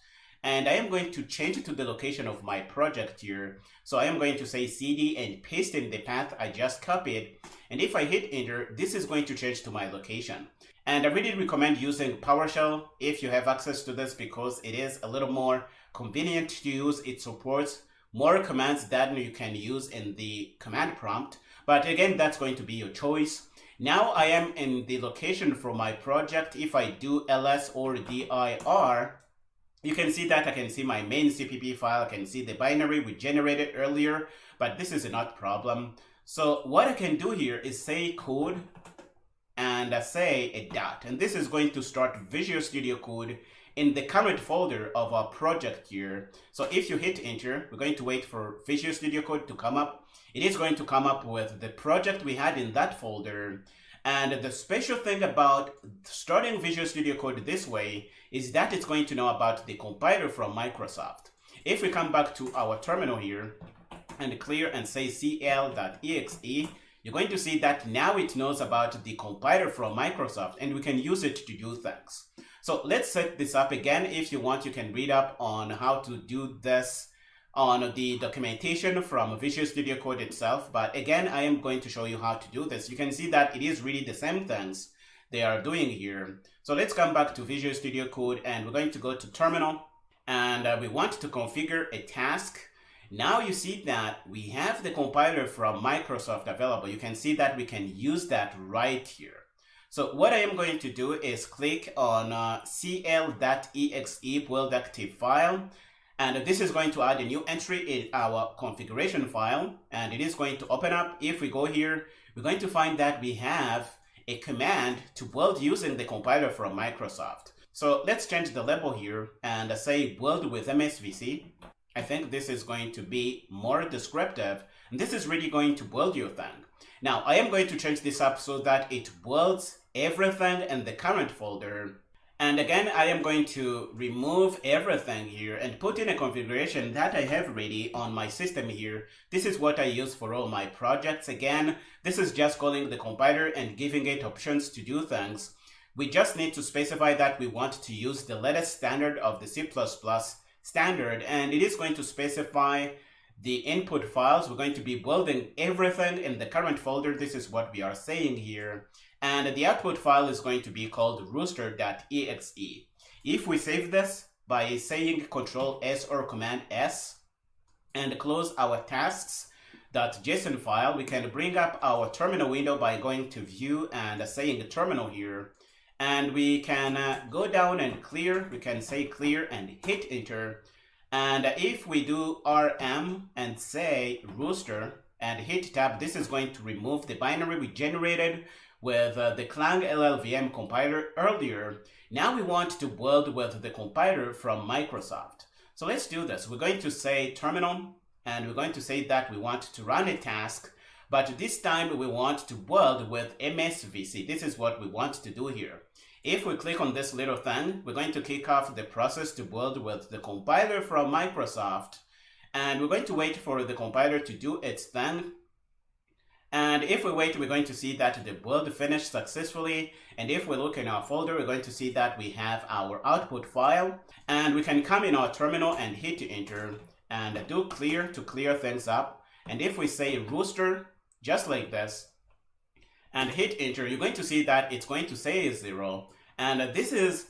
and I am going to change it to the location of my project here. So I am going to say cd and paste in the path I just copied. And if I hit enter, this is going to change to my location. And I really recommend using PowerShell if you have access to this, because it is a little more convenient to use. It supports more commands than you can use in the command prompt. But again, that's going to be your choice. Now I am in the location for my project. If I do ls or dir, you can see that I can see my main CPP file. I can see the binary we generated earlier, but this is not a problem. So what I can do here is say code and say a dot. And this is going to start Visual Studio Code in the current folder of our project here. So if you hit enter, we're going to wait for Visual Studio Code to come up. It is going to come up with the project we had in that folder. And the special thing about starting Visual Studio Code this way is that it's going to know about the compiler from Microsoft. If we come back to our terminal here and clear and say cl.exe, you're going to see that now it knows about the compiler from Microsoft, and we can use it to do things. So let's set this up again. If you want, you can read up on how to do this on the documentation from Visual Studio Code itself. But again, I am going to show you how to do this. You can see that it is really the same things they are doing here. So let's come back to Visual Studio Code, and we're going to go to terminal, and we want to configure a task. Now you see that we have the compiler from Microsoft available. You can see that we can use that right here. So what I am going to do is click on cl.exe build active file. And this is going to add a new entry in our configuration file. And it is going to open up. If we go here, we're going to find that we have a command to build using the compiler from Microsoft. So let's change the label here and say build with MSVC. I think this is going to be more descriptive, and this is really going to build your thing. Now, I am going to change this up so that it builds everything in the current folder. And again, I am going to remove everything here and put in a configuration that I have ready on my system here. This is what I use for all my projects. Again, this is just calling the compiler and giving it options to do things. We just need to specify that we want to use the latest standard of the C++ standard, and it is going to specify the input files. We're going to be building everything in the current folder. This is what we are saying here. And the output file is going to be called rooster.exe. If we save this by saying Control S or Command S and close our tasks.json file, we can bring up our terminal window by going to View and saying terminal here. And we can go down and clear. We can say clear and hit enter. And if we do rm and say rooster and hit tab, this is going to remove the binary we generated with the Clang LLVM compiler earlier. Now we want to build with the compiler from Microsoft. So let's do this. We're going to say terminal, and we're going to say that we want to run a task. But this time we want to build with MSVC. This is what we want to do here. If we click on this little thing, we're going to kick off the process to build with the compiler from Microsoft. And we're going to wait for the compiler to do its thing. And if we wait, we're going to see that the build finished successfully. And if we look in our folder, we're going to see that we have our output file. And we can come in our terminal and hit enter and do clear to clear things up. And if we say rooster, just like this, and hit enter, you're going to see that it's going to say 0. And this is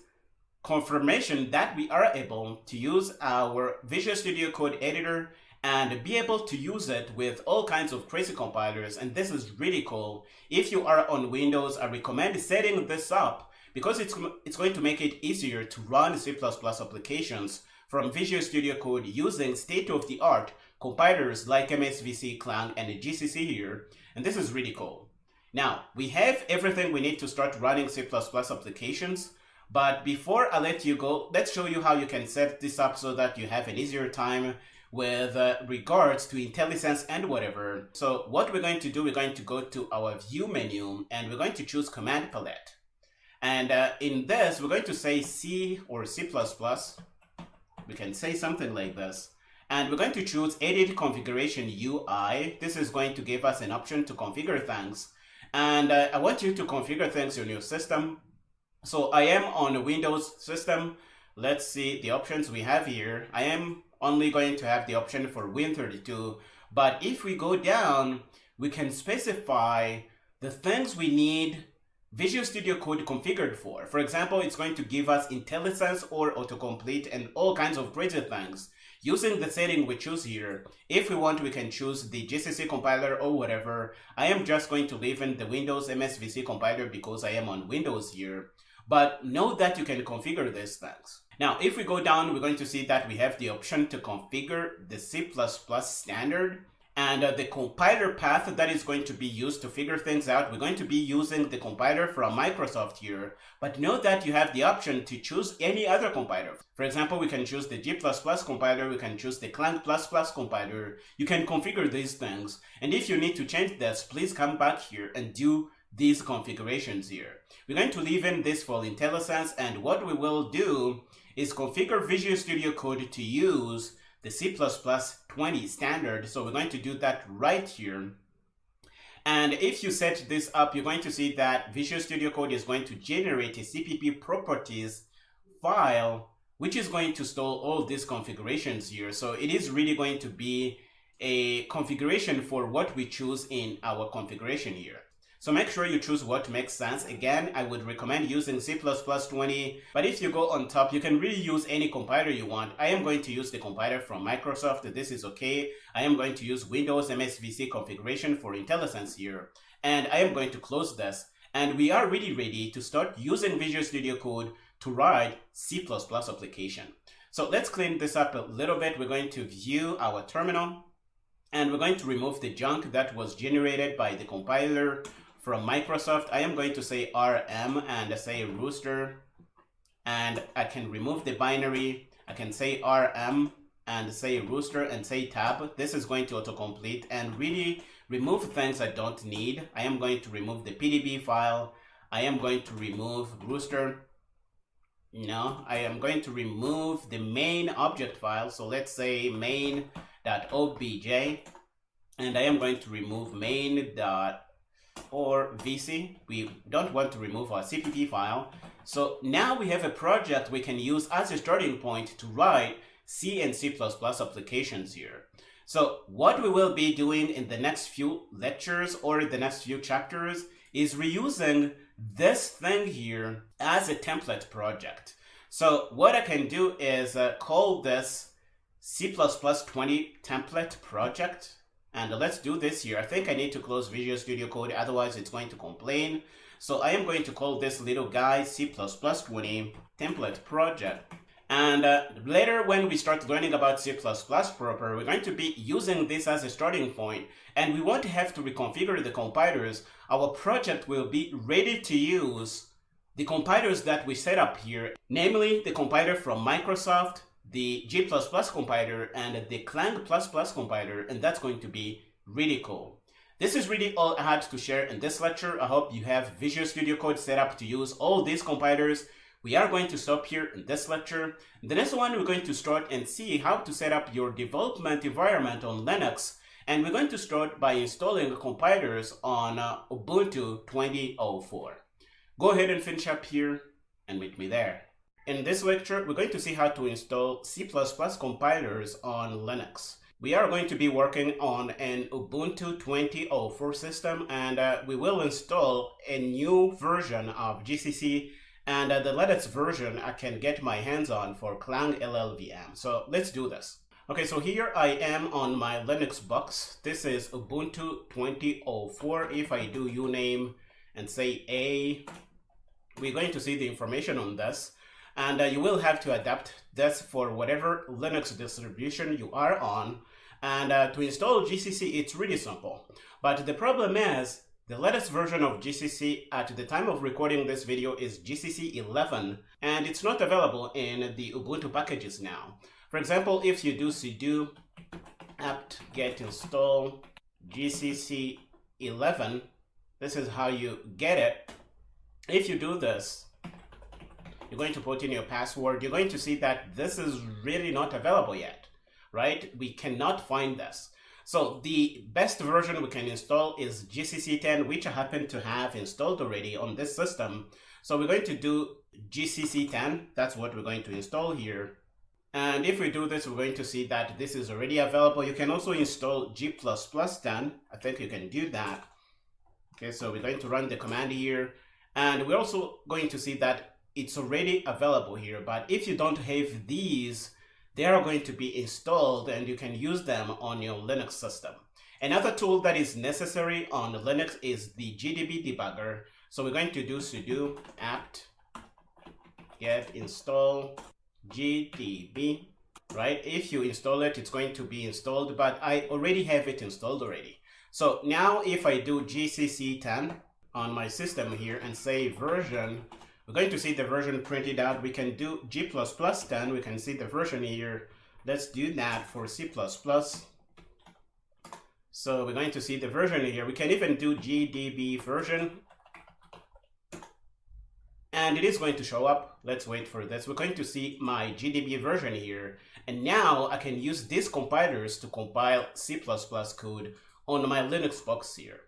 confirmation that we are able to use our Visual Studio Code editor and be able to use it with all kinds of crazy compilers. And this is really cool. If you are on Windows, I recommend setting this up because it's going to make it easier to run C++ applications from Visual Studio Code using state-of-the-art compilers like MSVC, Clang, and GCC here. And this is really cool. Now, we have everything we need to start running C++ applications. But before I let you go, let's show you how you can set this up so that you have an easier time with regards to IntelliSense and whatever. So what we're going to do, we're going to go to our View menu, and we're going to choose Command Palette. And in this, we're going to say C or C++. We can say something like this. And we're going to choose Edit Configuration UI. This is going to give us an option to configure things. And I want you to configure things on your system. So I am on a Windows system. let's see the options we have here. I am only going to have the option for Win32, but if we go down, we can specify the things we need Visual Studio Code configured for. For example, it's going to give us IntelliSense or autocomplete and all kinds of crazy things. Using the setting we choose here, if we want, we can choose the GCC compiler or whatever. I am just going to leave in the Windows MSVC compiler because I am on Windows here. But note that you can configure these things. Now, if we go down, we're going to see that we have the option to configure the C++ standard. And the compiler path that is going to be used to figure things out, we're going to be using the compiler from Microsoft here. But note that you have the option to choose any other compiler. For example, we can choose the G++ compiler, we can choose the Clang++ compiler. You can configure these things. And if you need to change this, please come back here and do these configurations here. We're going to leave in this for IntelliSense, and what we will do is configure Visual Studio Code to use the C++ 20 standard. So we're going to do that right here. And if you set this up, you're going to see that Visual Studio Code is going to generate a CPP properties file, which is going to store all these configurations here. So it is really going to be a configuration for what we choose in our configuration here. So make sure you choose what makes sense. Again, I would recommend using C++ 20, but if you go on top, you can really use any compiler you want. I am going to use the compiler from Microsoft. This is okay. I am going to use Windows MSVC configuration for IntelliSense here. And I am going to close this. And we are really ready to start using Visual Studio Code to write C++ application. So let's clean this up a little bit. We're going to view our terminal, and we're going to remove the junk that was generated by the compiler from Microsoft. I am going to say RM and say rooster, and I can remove the binary. I can say RM and say rooster and say tab. This is going to autocomplete and really remove things I don't need. I am going to remove the PDB file. I am going to remove rooster. No, I am going to remove the main object file. So let's say main.obj, and I am going to remove main.orvc. We don't want to remove our CPP file. So now we have a project we can use as a starting point to write C and C++ applications here. So what we will be doing in the next few lectures or the next few chapters is reusing this thing here as a template project. So what I can do is call this C++ 20 template project. And let's do this here. I think I need to close Visual Studio Code, otherwise it's going to complain. So I am going to call this little guy C++ 20 template project. And later when we start learning about C++ proper, we're going to be using this as a starting point, and we won't have to reconfigure the compilers. Our project will be ready to use the compilers that we set up here, namely the compiler from Microsoft, the G++ compiler, and the Clang++ compiler, and that's going to be really cool. This is really all I had to share in this lecture. I hope you have Visual Studio Code set up to use all these compilers. We are going to stop here in this lecture. In the next one, we're going to start and see how to set up your development environment on Linux. And we're going to start by installing compilers on Ubuntu 20.04. Go ahead and finish up here and meet me there. In this lecture, we're going to see how to install C++ compilers on Linux. We are going to be working on an Ubuntu 20.04 system, and we will install a new version of GCC, and the latest version I can get my hands on for Clang LLVM. So let's do this. Okay, so here I am on my Linux box. This is Ubuntu 20.04. If I do uname and say A, we're going to see the information on this. And you will have to adapt this for whatever Linux distribution you are on. And to install GCC, it's really simple. But the problem is, the latest version of GCC at the time of recording this video is GCC 11, and it's not available in the Ubuntu packages now. For example, if you do sudo apt-get install GCC 11, this is how you get it. If you do this, you're going to put in your password. You're going to see that this is really not available yet, right? We cannot find this. So the best version we can install is GCC 10, which I happen to have installed already on this system. So we're going to do GCC 10. That's what we're going to install here. And if we do this, we're going to see that this is already available. You can also install G++10. I think you can do that. Okay, so we're going to run the command here. And we're also going to see that it's already available here. But if you don't have these, they are going to be installed and you can use them on your Linux system. Another tool that is necessary on Linux is the GDB debugger. So we're going to do sudo apt get install GDB, right? If you install it, it's going to be installed, but I already have it installed already. So now if I do GCC 10 on my system here and say version, we're going to see the version printed out. We can do G++10. We can see the version here. Let's do that for C++. So we're going to see the version here. We can even do GDB version. And it is going to show up. Let's wait for this. We're going to see my GDB version here. And now I can use these compilers to compile C++ code on my Linux box here.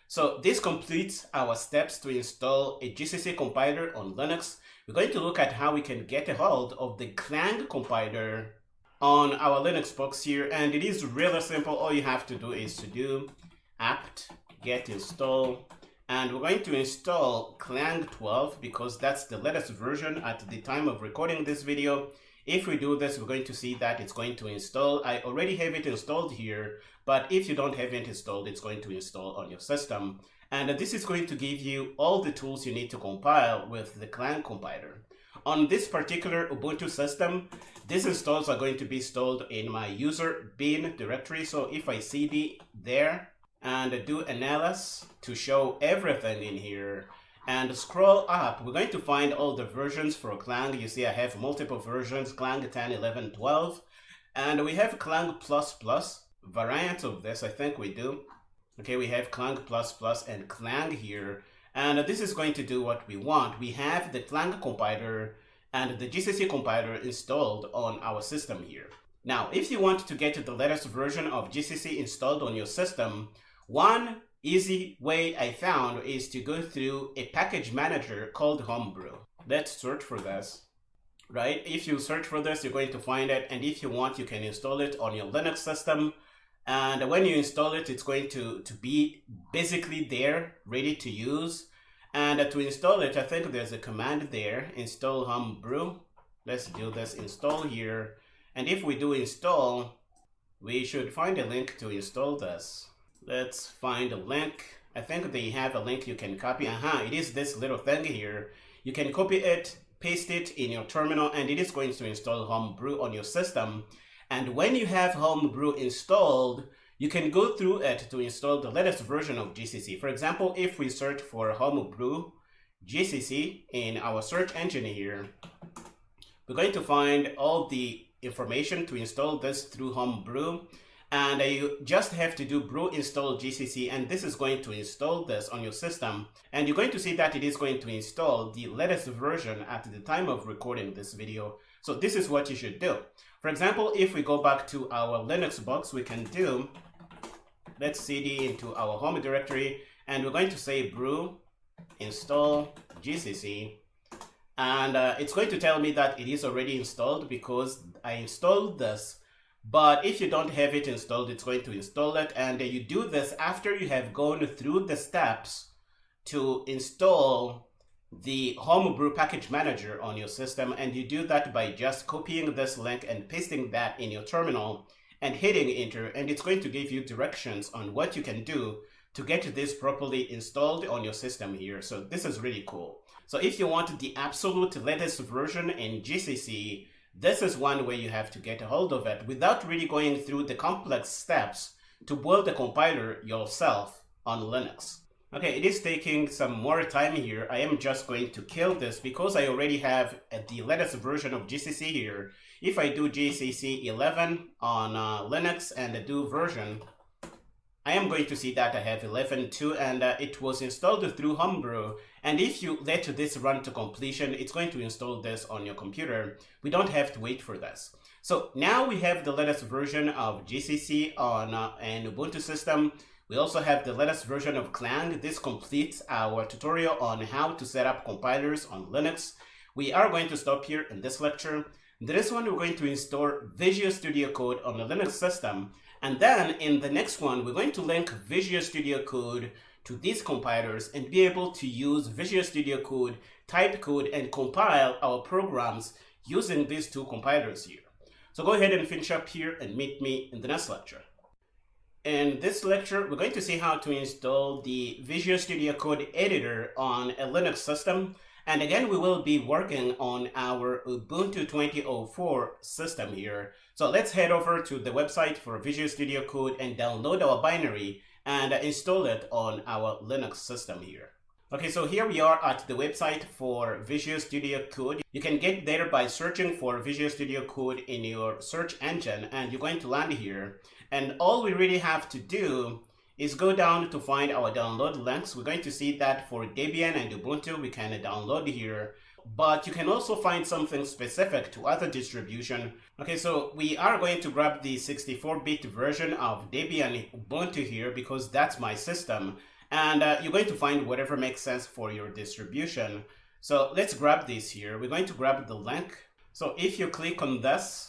So this completes our steps to install a GCC compiler on Linux. We're going to look at how we can get a hold of the Clang compiler on our Linux box here. And it is really simple. All you have to do is to do apt get install. And we're going to install Clang 12 because that's the latest version at the time of recording this video. If we do this, we're going to see that it's going to install. I already have it installed here, but if you don't have it installed, it's going to install on your system. And this is going to give you all the tools you need to compile with the Clang compiler. On this particular Ubuntu system, these installs are going to be installed in my user bin directory. So if I cd there and do an ls to show everything in here, and scroll up, we're going to find all the versions for Clang. You see I have multiple versions, Clang 10, 11, 12. And we have Clang++, variant of this, I think we do. Okay, we have Clang++ and Clang here. And this is going to do what we want. We have the Clang compiler and the GCC compiler installed on our system here. Now, if you want to get the latest version of GCC installed on your system, one easy way I found is to go through a package manager called Homebrew. Let's search for this, right? If you search for this, you're going to find it. And if you want, you can install it on your Linux system. And when you install it, it's going to be basically there, ready to use. And to install it, I think there's a command there, install Homebrew. Let's do this install here. And if we do install, we should find a link to install this. Let's find a link. I think they have a link you can copy. It is this little thing here. You can copy it, paste it in your terminal, and it is going to install Homebrew on your system. And when you have Homebrew installed, you can go through it to install the latest version of GCC. For example, if we search for Homebrew GCC in our search engine here, we're going to find all the information to install this through Homebrew. And you just have to do brew install GCC, and this is going to install this on your system. And you're going to see that it is going to install the latest version at the time of recording this video. So this is what you should do. For example, if we go back to our Linux box, we can do, let's cd into our home directory, and we're going to say brew install GCC. And it's going to tell me that it is already installed because I installed this. But if you don't have it installed, it's going to install it. And you do this after you have gone through the steps to install the Homebrew package manager on your system. And you do that by just copying this link and pasting that in your terminal and hitting enter. And it's going to give you directions on what you can do to get this properly installed on your system here. So this is really cool. So if you want the absolute latest version in GCC, this is one way you have to get a hold of it without really going through the complex steps to build the compiler yourself on Linux. Okay, it is taking some more time here. I am just going to kill this because I already have the latest version of GCC here. If I do GCC 11 on Linux and do version, I am going to see that I have 11.2 and it was installed through Homebrew. And if you let this run to completion, it's going to install this on your computer. We don't have to wait for this. So now we have the latest version of GCC on an Ubuntu system. We also have the latest version of Clang. This completes our tutorial on how to set up compilers on Linux. We are going to stop here in this lecture. In this one, we're going to install Visual Studio Code on the Linux system. And then in the next one, we're going to link Visual Studio Code to these compilers and be able to use Visual Studio Code, type code, and compile our programs using these two compilers here. So go ahead and finish up here and meet me in the next lecture. In this lecture, we're going to see how to install the Visual Studio Code editor on a Linux system. And again, we will be working on our Ubuntu 2004 system here. So let's head over to the website for Visual Studio Code and download our binary and install it on our Linux system here. Okay, so here we are at the website for Visual Studio Code. You can get there by searching for Visual Studio Code in your search engine, and you're going to land here. And all we really have to do is go down to find our download links. We're going to see that for Debian and Ubuntu, we can download here, but you can also find something specific to other distribution. Okay, so we are going to grab the 64-bit version of Debian Ubuntu here because that's my system. And you're going to find whatever makes sense for your distribution. So let's grab this here. We're going to grab the link. So if you click on this,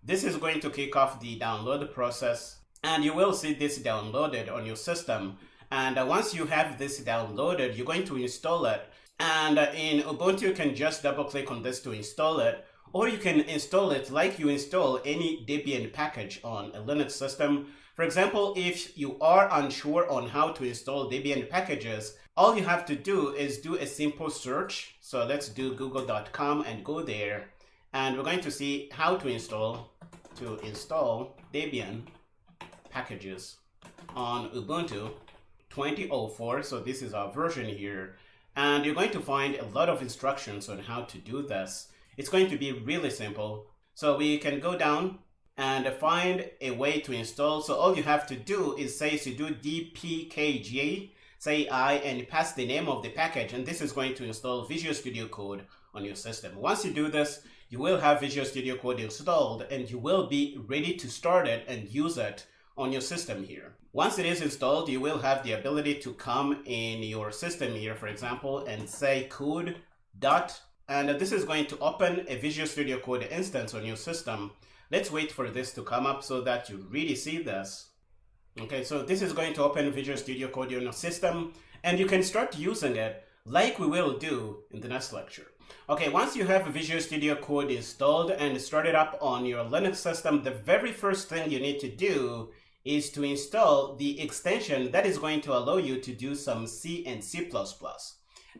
this is going to kick off the download process. And you will see this downloaded on your system. And once you have this downloaded, you're going to install it. And in Ubuntu, you can just double click on this to install it. Or you can install it like you install any Debian package on a Linux system. For example, if you are unsure on how to install Debian packages, all you have to do is do a simple search. So let's do google.com and go there. And we're going to see how to install Debian packages on Ubuntu 2004. So this is our version here. And you're going to find a lot of instructions on how to do this. It's going to be really simple. So we can go down and find a way to install. So all you have to do is say sudo dpkg, say I, and pass the name of the package, and this is going to install Visual Studio Code on your system. Once you do this, you will have Visual Studio Code installed, and you will be ready to start it and use it on your system here. Once it is installed, you will have the ability to come in your system here, for example, and say code dot, and this is going to open a Visual Studio Code instance on your system. Let's wait for this to come up so that you really see this. Okay, so this is going to open Visual Studio Code on your system, and you can start using it like we will do in the next lecture. Okay, once you have Visual Studio Code installed and started up on your Linux system, the very first thing you need to do is to install the extension that is going to allow you to do some C and C++.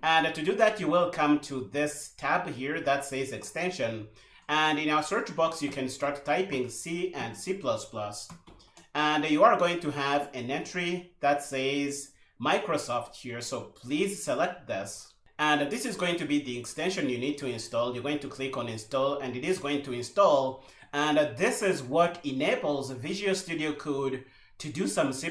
And to do that, you will come to this tab here that says extension. And in our search box, you can start typing C and C++. And you are going to have an entry that says Microsoft here. So please select this. And this is going to be the extension you need to install. You're going to click on install, and it is going to install. And this is what enables Visual Studio Code to do some C++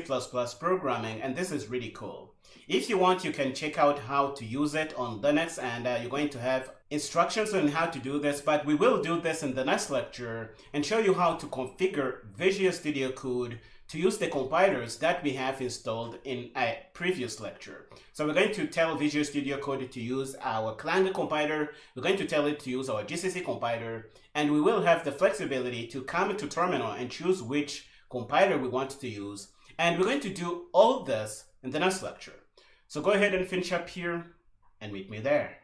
programming. And this is really cool. If you want, you can check out how to use it on Linux, and you're going to have instructions on how to do this, but we will do this in the next lecture and show you how to configure Visual Studio Code to use the compilers that we have installed in a previous lecture. So we're going to tell Visual Studio Code to use our Clang compiler, we're going to tell it to use our GCC compiler, and we will have the flexibility to come to terminal and choose which compiler we want to use. And we're going to do all this in the next lecture. So go ahead and finish up here and meet me there.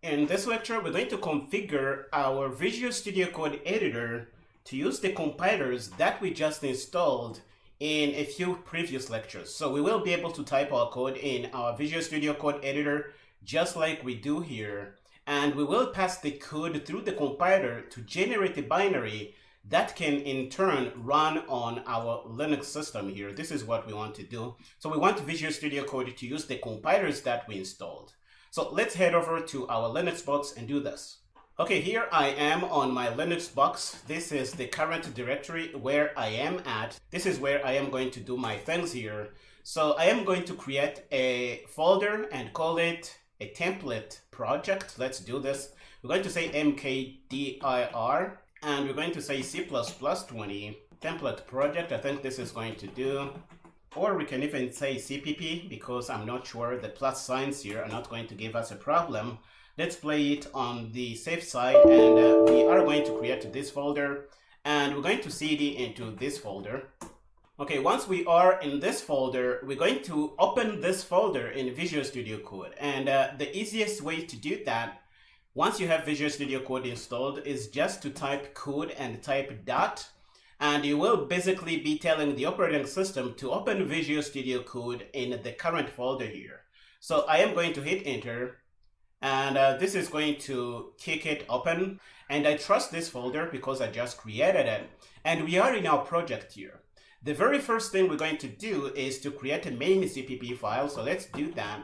In this lecture, we're going to configure our Visual Studio Code editor to use the compilers that we just installed in a few previous lectures. So we will be able to type our code in our Visual Studio Code editor just like we do here. And we will pass the code through the compiler to generate a binary that can in turn run on our Linux system here. This is what we want to do. So we want Visual Studio Code to use the compilers that we installed. So let's head over to our Linux box and do this. Okay, here I am on my Linux box. This is the current directory where I am at. This is where I am going to do my things here. So I am going to create a folder and call it a template project. Let's do this. We're going to say mkdir, and we're going to say C++ 20 template project. I think this is going to do. or we can even say CPP because I'm not sure the plus signs here are not going to give us a problem. Let's play it on the safe side, and we are going to create this folder, and we're going to cd into this folder. Okay, once we are in this folder, we're going to open this folder in Visual Studio Code. And the easiest way to do that, once you have Visual Studio Code installed, is just to type code and type dot. And you will basically be telling the operating system to open Visual Studio Code in the current folder here. So I am going to hit enter, and this is going to kick it open. And I trust this folder because I just created it. And we are in our project here. The very first thing we're going to do is to create a main CPP file. So let's do that.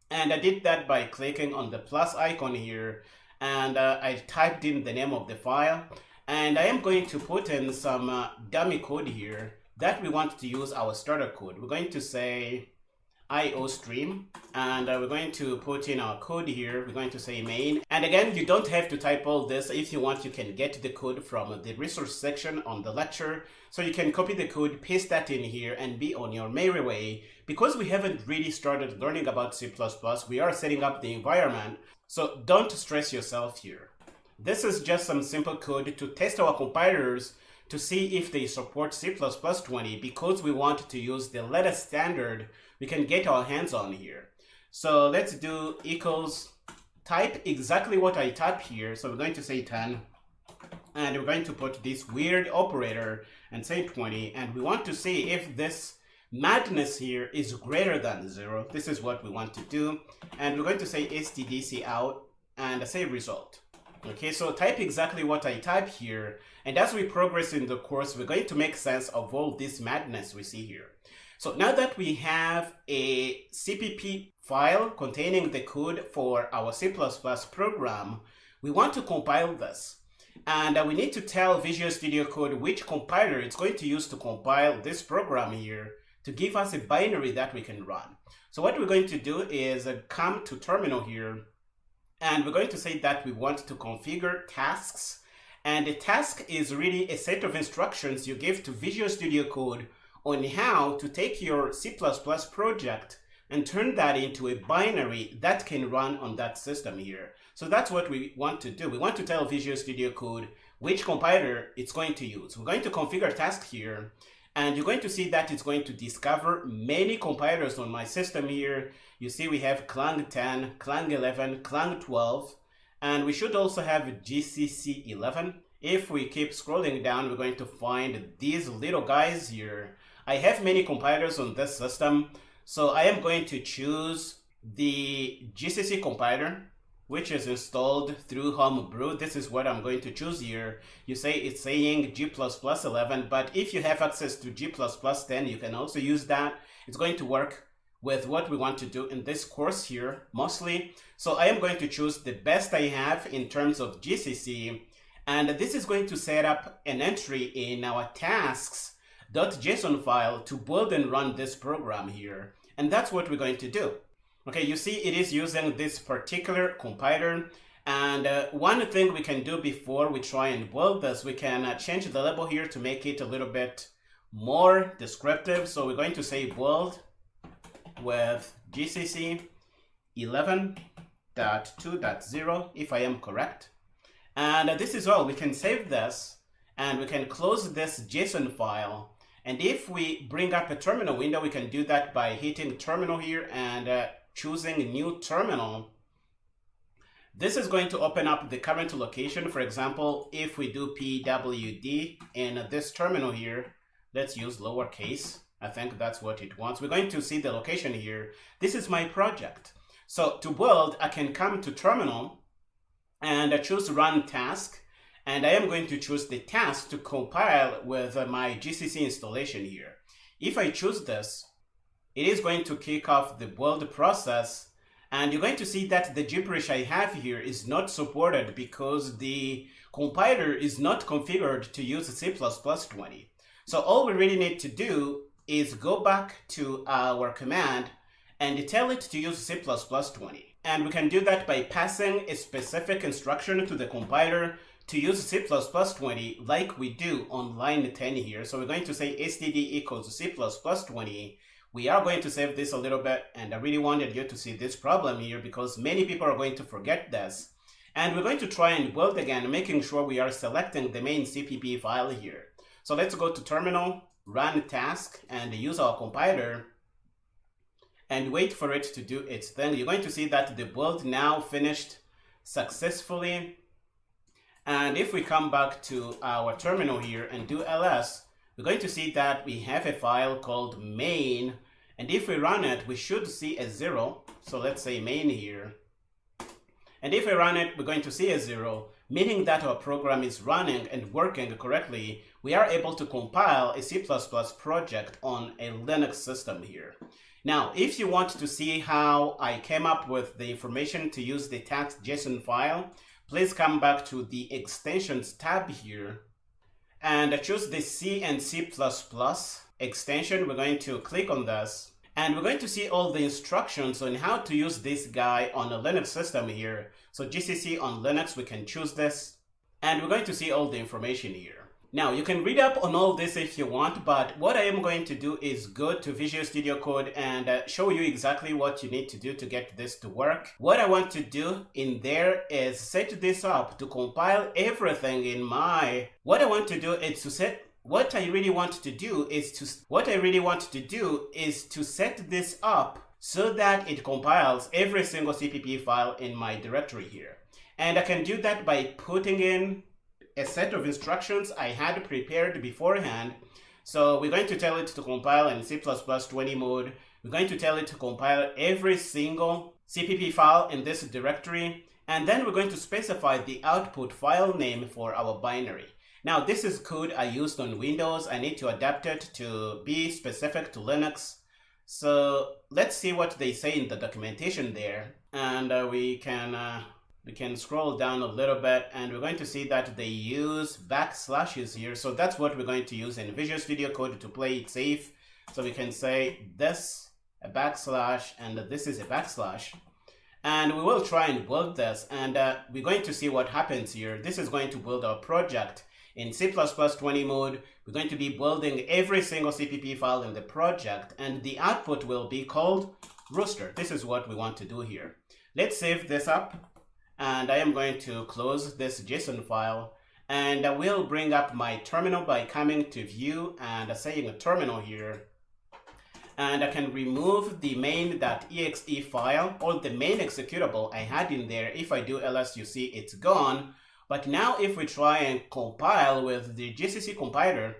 And I did that by clicking on the plus icon here. And I typed in the name of the file. And I am going to put in some dummy code here that we want to use our starter code. We're going to say IOStream, and we're going to put in our code here. We're going to say main, and again, you don't have to type all this. If you want, you can get the code from the resource section on the lecture, so you can copy the code, paste that in here, and be on your merry way. Because we haven't really started learning about C++, we are setting up the environment, so don't stress yourself here. This is just some simple code to test our compilers to see if they support C++20, because we want to use the latest standard we can get our hands on here. So let's do equals, type exactly what I type here. So we're going to say 10, and we're going to put this weird operator and say 20, and we want to see if this madness here is greater than 0. This is what we want to do, and we're going to say stdc out and say result. Okay, so type exactly what I type here, and as we progress in the course, we're going to make sense of all this madness we see here. So now that we have a CPP file containing the code for our C++ program, we want to compile this. And we need to tell Visual Studio Code which compiler it's going to use to compile this program here to give us a binary that we can run. So what we're going to do is come to terminal here, and we're going to say that we want to configure tasks. And a task is really a set of instructions you give to Visual Studio Code on how to take your C++ project and turn that into a binary that can run on that system here. So that's what we want to do. We want to tell Visual Studio Code which compiler it's going to use. We're going to configure task here, and you're going to see that it's going to discover many compilers on my system here. You see we have Clang 10, Clang 11, Clang 12, and we should also have GCC 11. If we keep scrolling down, we're going to find these little guys here. I have many compilers on this system, so I am going to choose the GCC compiler, which is installed through Homebrew. This is what I'm going to choose here. You say it's saying G++11, but if you have access to G++10, you can also use that. It's going to work with what we want to do in this course here, mostly. So I am going to choose the best I have in terms of GCC, and this is going to set up an entry in our tasks.json file to build and run this program here. And that's what we're going to do. Okay, you see it is using this particular compiler. And one thing we can do before we try and build this, we can change the label here to make it a little bit more descriptive. So we're going to say build with GCC 11.2.0 if I am correct. And this is all. We can save this and we can close this JSON file. And if we bring up a terminal window, we can do that by hitting terminal here and choosing new terminal. This is going to open up the current location. For example, if we do pwd in this terminal here, let's use lowercase. I think that's what it wants. We're going to see the location here. This is my project. So to build, I can come to terminal and I choose run task. And I am going to choose the task to compile with my GCC installation here. If I choose this, it is going to kick off the build process. And you're going to see that the gibberish I have here is not supported because the compiler is not configured to use C++20. So all we really need to do is go back to our command and tell it to use C++20. And we can do that by passing a specific instruction to the compiler to use C++20 like we do on line 10 here. So we're going to say std equals C++20. We are going to save this a little bit, and I really wanted you to see this problem here because many people are going to forget this. And we're going to try and build again, making sure we are selecting the main CPP file here. So let's go to terminal, run task, and use our compiler and wait for it to do its thing. You're going to see that the build now finished successfully. And if we come back to our terminal here and do ls, we're going to see that we have a file called main. And if we run it, we should see a 0. So let's say main here. And if we run it, we're going to see a 0, meaning that our program is running and working correctly. We are able to compile a C++ project on a Linux system here. Now, if you want to see how I came up with the information to use the task.json file, please come back to the extensions tab here and choose the C and C++ extension. We're going to click on this. And we're going to see all the instructions on how to use this guy on a Linux system here. So GCC on Linux, we can choose this. And we're going to see all the information here. Now, you can read up on all this if you want, but what I am going to do is go to Visual Studio Code and show you exactly what you need to do to get this to work. What I want to do in there is set this up to compile everything in my... What I want to do is to set... What I really want to do is to set this up so that it compiles every single CPP file in my directory here. And I can do that by putting in a set of instructions I had prepared beforehand. So we're going to tell it to compile in C++20 mode. We're going to tell it to compile every single CPP file in this directory. And then we're going to specify the output file name for our binary. Now, this is code I used on Windows. I need to adapt it to be specific to Linux. So let's see what they say in the documentation there. And we can scroll down a little bit, and we're going to see that they use backslashes here. So that's what we're going to use in Visual Studio Code to play it safe. So we can say this, a backslash, and this is a backslash. And we will try and build this, and we're going to see what happens here. This is going to build our project. In C++20 mode, we're going to be building every single CPP file in the project, and the output will be called rooster. This is what we want to do here. Let's save this up, and I am going to close this JSON file, and I will bring up my terminal by coming to view and saying a terminal here. And I can remove the main.exe file, or the main executable I had in there. If I do ls, you see it's gone. But now if we try and compile with the GCC compiler,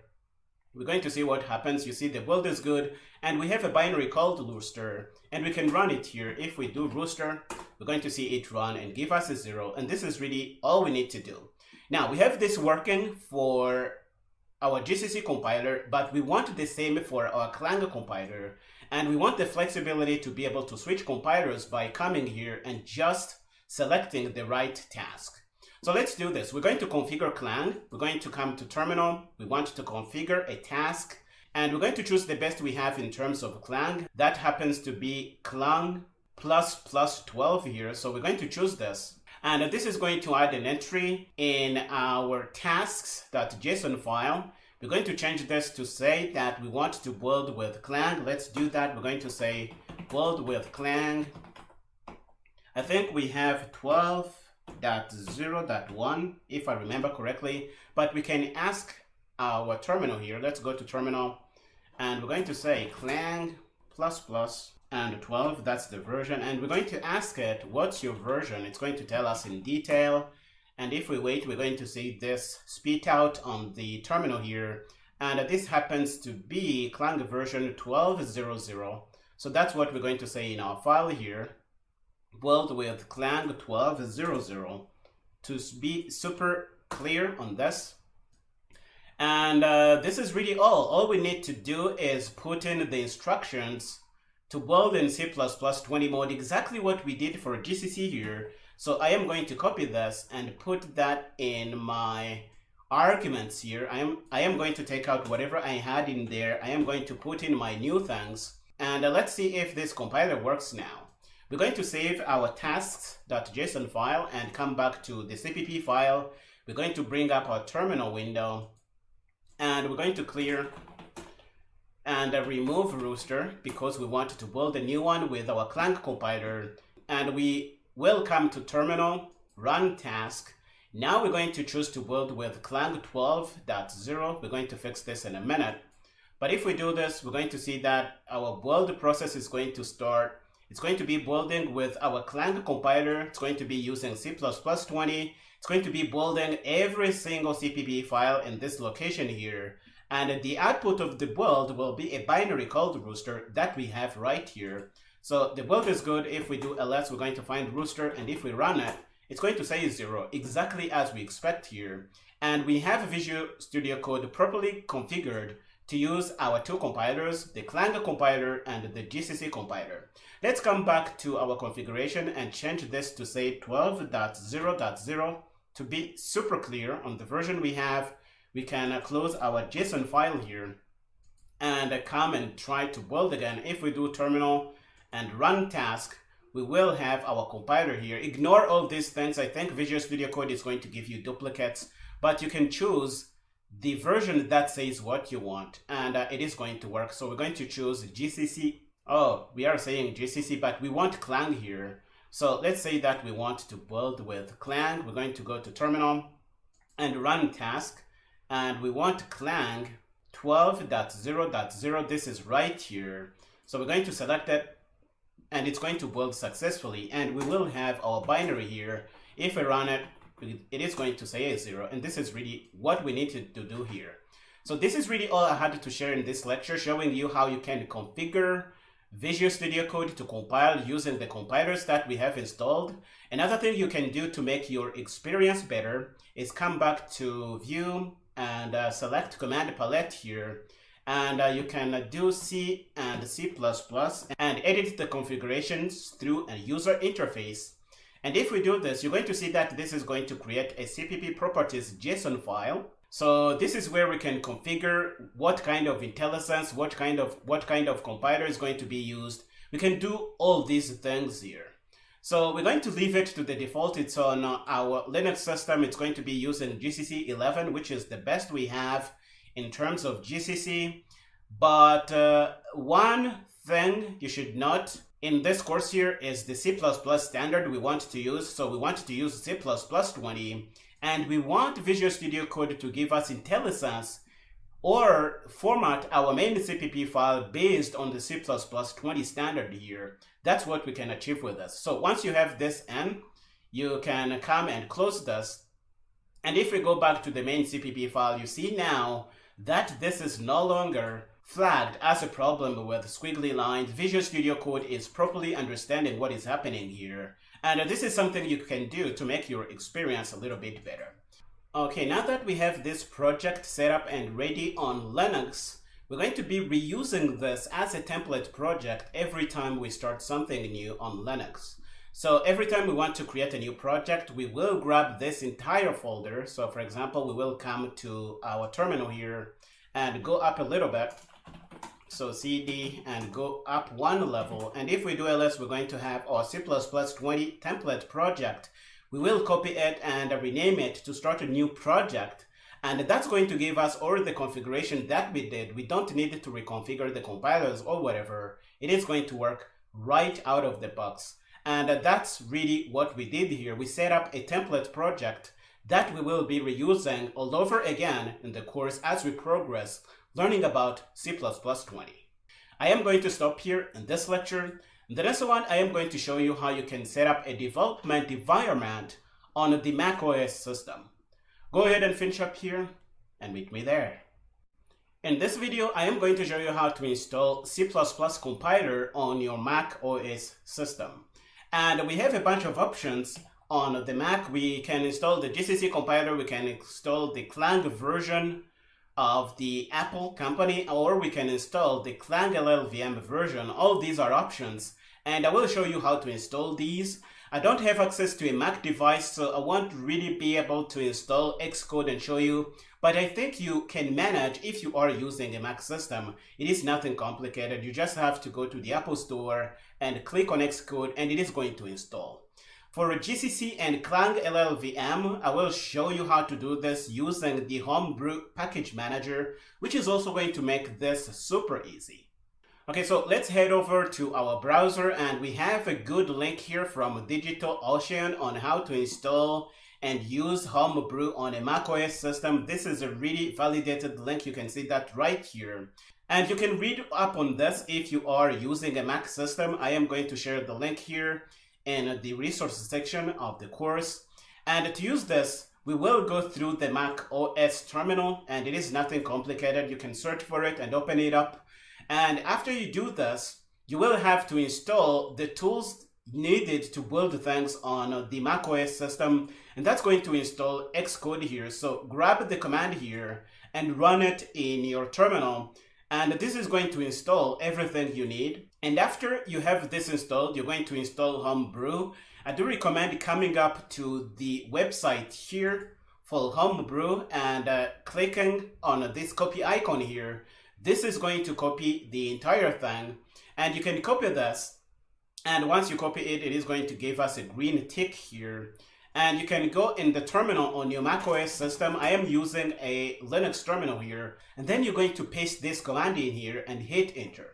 we're going to see what happens. You see the build is good, and we have a binary called rooster, and we can run it here. If we do rooster, we're going to see it run and give us a 0, and this is really all we need to do. Now, we have this working for our GCC compiler, but we want the same for our Clang compiler, and we want the flexibility to be able to switch compilers by coming here and just selecting the right task. So let's do this. We're going to configure Clang. We're going to come to terminal. We want to configure a task, and we're going to choose the best we have in terms of Clang. That happens to be Clang ++12 here. So we're going to choose this. And this is going to add an entry in our tasks.json file. We're going to change this to say that we want to build with Clang. Let's do that. We're going to say build with Clang. I think we have 12.0.1 if I remember correctly, but we can ask our terminal here. Let's go to terminal, and we're going to say Clang and 12, that's the version, and we're going to ask it what's your version. It's going to tell us in detail, and if we wait, we're going to see this spit out on the terminal here, and this happens to be Clang version 12.0.0. So that's what we're going to say in our file here. Build with Clang 12.0.0 to be super clear on this. And this is really all. All we need to do is put in the instructions to build in C++20 mode, exactly what we did for GCC here. So I am going to copy this and put that in my arguments here. I am going to take out whatever I had in there. I am going to put in my new things. And let's see if this compiler works now. We're going to save our tasks.json file and come back to the CPP file. we're going to bring up our terminal window, and we're going to clear and remove Rooster because we want to build a new one with our Clang compiler. And we will come to terminal, run task. Now we're going to choose to build with Clang 12.0. We're going to fix this in a minute. But if we do this, we're going to see that our build process is going to start. It's going to be building with our Clang compiler. It's going to be using C++20. It's going to be building every single CPP file in this location here. And the output of the build will be a binary called Rooster that we have right here. So the build is good. If we do ls, we're going to find Rooster. And if we run it, it's going to say 0, exactly as we expect here. And we have Visual Studio Code properly configured to use our two compilers, the Clang compiler and the GCC compiler. Let's come back to our configuration and change this to say 12.0.0 to be super clear on the version we have. We can close our JSON file here and come and try to build again. If we do terminal and run task, we will have our compiler here. Ignore all these things. I think Visual Studio Code is going to give you duplicates, but you can choose the version that says what you want, and it is going to work. So we're going to choose GCC. Oh, we are saying GCC, but we want Clang here. So let's say that we want to build with Clang. We're going to go to terminal and run task, and we want Clang 12.0.0. This is right here. So we're going to select it, and it's going to build successfully, and we will have our binary here. If we run it, it is going to say a 0, and this is really what we need to do here. So this is really all I had to share in this lecture, showing you how you can configure Visual Studio Code to compile using the compilers that we have installed. Another thing you can do to make your experience better is come back to View and select Command Palette here, and you can do C and C++ and edit the configurations through a user interface. And if we do this, you're going to see that this is going to create a CPP properties JSON file. So this is where we can configure what kind of IntelliSense, what kind of compiler is going to be used. We can do all these things here. So we're going to leave it to the default. It's on our Linux system. It's going to be using GCC 11, which is the best we have in terms of GCC. But one thing you should note in this course here is the C++ standard we want to use. So we want to use C++20, and we want Visual Studio Code to give us IntelliSense or format our main CPP file based on the C++20 standard here. That's what we can achieve with this. So once you have this in, you can come and close this. And if we go back to the main CPP file, you see now that this is no longer flagged as a problem with squiggly lines. Visual Studio Code is properly understanding what is happening here. And this is something you can do to make your experience a little bit better. Okay, now that we have this project set up and ready on Linux, we're going to be reusing this as a template project every time we start something new on Linux. So every time we want to create a new project, we will grab this entire folder. So for example, we will come to our terminal here and go up a little bit. So CD and go up one level. And if we do ls, we're going to have our C++20 template project. We will copy it and rename it to start a new project. And that's going to give us all the configuration that we did. We don't need to reconfigure the compilers or whatever. It is going to work right out of the box. And that's really what we did here. We set up a template project that we will be reusing all over again in the course as we progress learning about C++20. I am going to stop here in this lecture. In the next one, I am going to show you how you can set up a development environment on the macOS system. Go ahead and finish up here and meet me there. In this video, I am going to show you how to install C++ compiler on your Mac OS system. And we have a bunch of options on the Mac. We can install the GCC compiler, we can install the Clang version of the Apple company, or we can install the Clang LLVM version. All these are options, and I will show you how to install these. I don't have access to a Mac device, so I won't really be able to install Xcode and show you, but I think you can manage if you are using a Mac system. It is nothing complicated. You just have to go to the Apple Store and click on Xcode, and it is going to install. For GCC and Clang LLVM, I will show you how to do this using the Homebrew Package Manager, which is also going to make this super easy. Okay, so let's head over to our browser, and we have a good link here from DigitalOcean on how to install and use Homebrew on a macOS system. This is a really validated link. You can see that right here. And you can read up on this if you are using a Mac system. I am going to share the link here in the resources section of the course. And to use this, we will go through the Mac OS terminal, and it is nothing complicated. You can search for it and open it up. And after you do this, you will have to install the tools needed to build things on the Mac OS system. And that's going to install Xcode here. So grab the command here and run it in your terminal. And this is going to install everything you need. And after you have this installed, you're going to install Homebrew. I do recommend coming up to the website here for Homebrew and clicking on this copy icon here. This is going to copy the entire thing. And you can copy this. And once you copy it, it is going to give us a green tick here. And you can go in the terminal on your macOS system. I am using a Linux terminal here. And then you're going to paste this command in here and hit enter.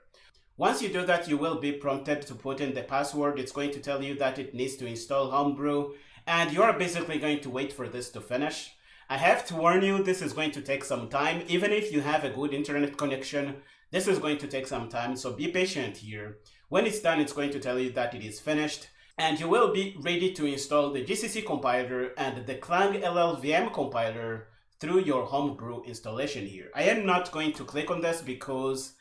Once you do that, you will be prompted to put in the password. It's going to tell you that it needs to install Homebrew. And you're basically going to wait for this to finish. I have to warn you, this is going to take some time. Even if you have a good internet connection, this is going to take some time. So be patient here. When it's done, it's going to tell you that it is finished. And you will be ready to install the GCC compiler and the Clang LLVM compiler through your Homebrew installation here. I am not going to click on this because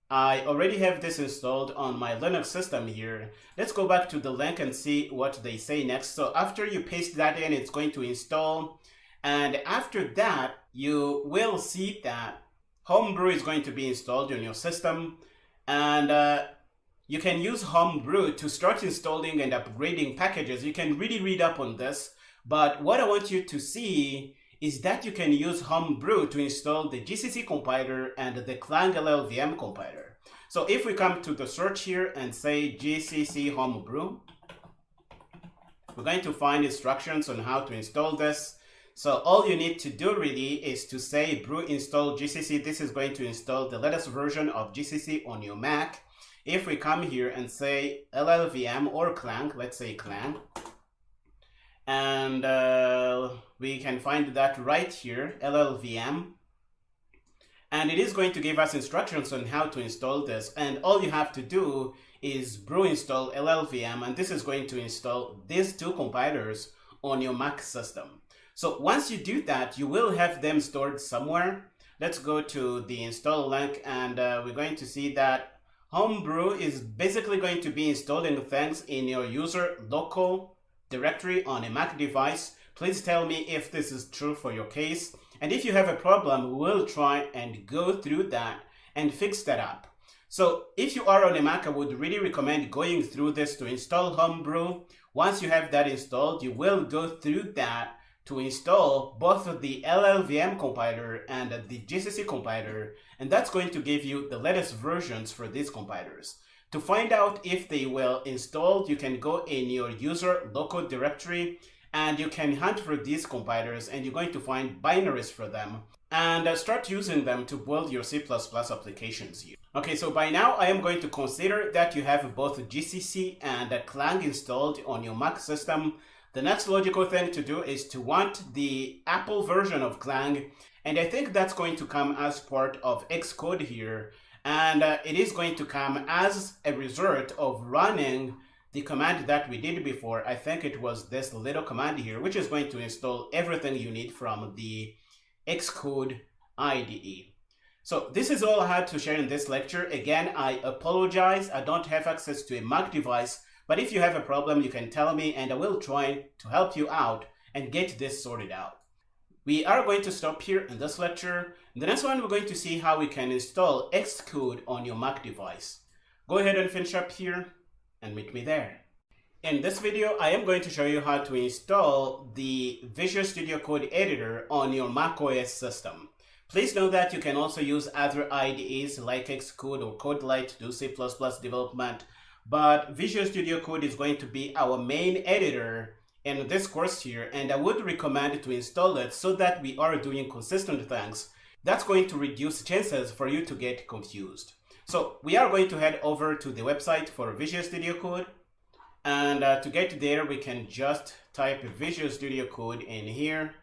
I already have this installed on my Linux system here. Let's go back to the link and see what they say next. So after you paste that in, it's going to install. And after that, you will see that Homebrew is going to be installed on your system. And you can use Homebrew to start installing and upgrading packages. You can really read up on this, but what I want you to see is that you can use Homebrew to install the GCC compiler and the Clang LLVM compiler. So if we come to the search here and say GCC Homebrew, we're going to find instructions on how to install this. So all you need to do really is to say brew install GCC. This is going to install the latest version of GCC on your Mac. If we come here and say LLVM or Clang, let's say Clang, and we can find that right here, LLVM, and it is going to give us instructions on how to install this. And all you have to do is brew install LLVM, and this is going to install these two compilers on your Mac system. So once you do that, you will have them stored somewhere. Let's go to the install link, and we're going to see that Homebrew is basically going to be installing things in your user local directory on a Mac device. Please tell me if this is true for your case. And if you have a problem, we will try and go through that and fix that up. So if you are on a Mac, I would really recommend going through this to install Homebrew. Once you have that installed, you will go through that to install both the LLVM compiler and the GCC compiler, and that's going to give you the latest versions for these compilers. To find out if they will install, you can go in your user local directory and you can hunt for these compilers, and you're going to find binaries for them and start using them to build your C++ applications here. Okay, so by now I am going to consider that you have both GCC and Clang installed on your Mac system. The next logical thing to do is to want the Apple version of Clang, and I think that's going to come as part of Xcode here, and it is going to come as a result of running the command that we did before. I think it was this little command here, which is going to install everything you need from the Xcode IDE. So this is all I had to share in this lecture. Again, I apologize. I don't have access to a Mac device. But if you have a problem, you can tell me and I will try to help you out and get this sorted out. We are going to stop here in this lecture. In the next one, we're going to see how we can install Xcode on your Mac device. Go ahead and finish up here and meet me there. In this video, I am going to show you how to install the Visual Studio Code Editor on your macOS system. Please know that you can also use other IDEs like Xcode or CodeLight to do C++ development. but Visual Studio Code is going to be our main editor in this course here, and I would recommend to install it so that we are doing consistent things. That's going to reduce chances for you to get confused. So we are going to head over to the website for Visual Studio Code, and to get there we can just type Visual Studio Code in here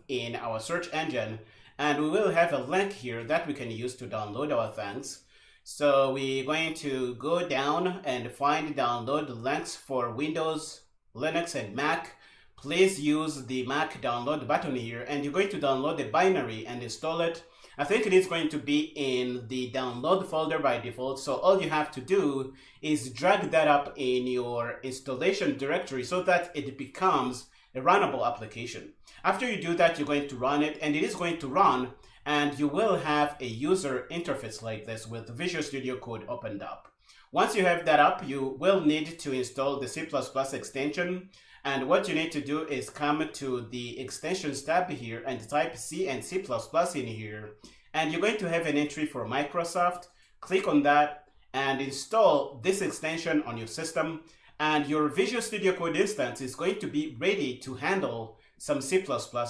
in our search engine, and we will have a link here that we can use to download our things. So we're going to go down and find download links for Windows, Linux, and Mac. Please use the Mac download button here, and you're going to download the binary and install it. I think it is going to be in the download folder by default, so all you have to do is drag that up in your installation directory so that it becomes a runnable application. After you do that, you're going to run it, and it is going to run, and you will have a user interface like this with Visual Studio Code opened up. Once you have that up, you will need to install the C++ extension. And what you need to do is come to the extensions tab here and type C and C++ in here. And you're going to have an entry for Microsoft. Click on that and install this extension on your system. And your Visual Studio Code instance is going to be ready to handle some C++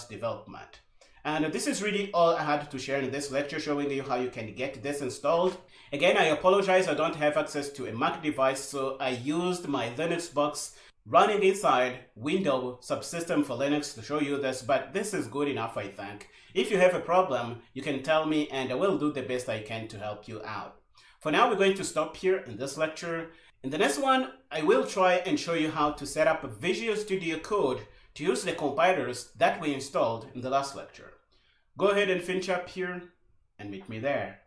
development. And this is really all I had to share in this lecture, showing you how you can get this installed. Again, I apologize, I don't have access to a Mac device, so I used my Linux box running inside Windows subsystem for Linux to show you this, but this is good enough, I think. If you have a problem, you can tell me and I will do the best I can to help you out. For now, we're going to stop here in this lecture. In the next one, I will try and show you how to set up Visual Studio Code to use the compilers that we installed in the last lecture. Go ahead and finish up here and meet me there.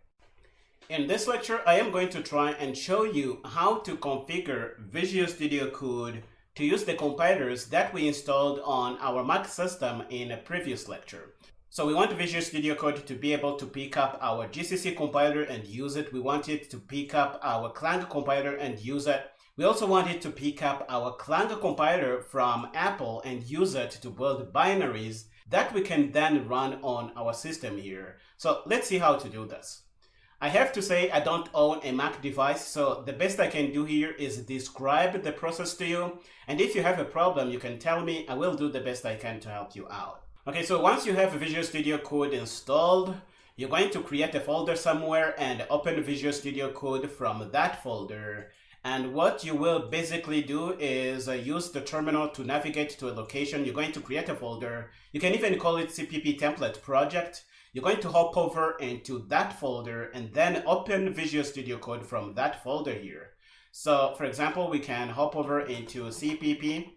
In this lecture, I am going to try and show you how to configure Visual Studio Code to use the compilers that we installed on our Mac system in a previous lecture. So we want Visual Studio Code to be able to pick up our GCC compiler and use it. We want it to pick up our Clang compiler and use it. We also want it to pick up our Clang compiler from Apple and use it to build binaries that we can then run on our system here. So let's see how to do this. I have to say I don't own a Mac device, so the best I can do here is describe the process to you. And if you have a problem, you can tell me. I will do the best I can to help you out. Okay, so once you have Visual Studio Code installed, you're going to create a folder somewhere and open Visual Studio Code from that folder. And what you will basically do is use the terminal to navigate to a location. You're going to create a folder. You can even call it CPP template project. You're going to hop over into that folder and then open Visual Studio Code from that folder here. So for example, we can hop over into CPP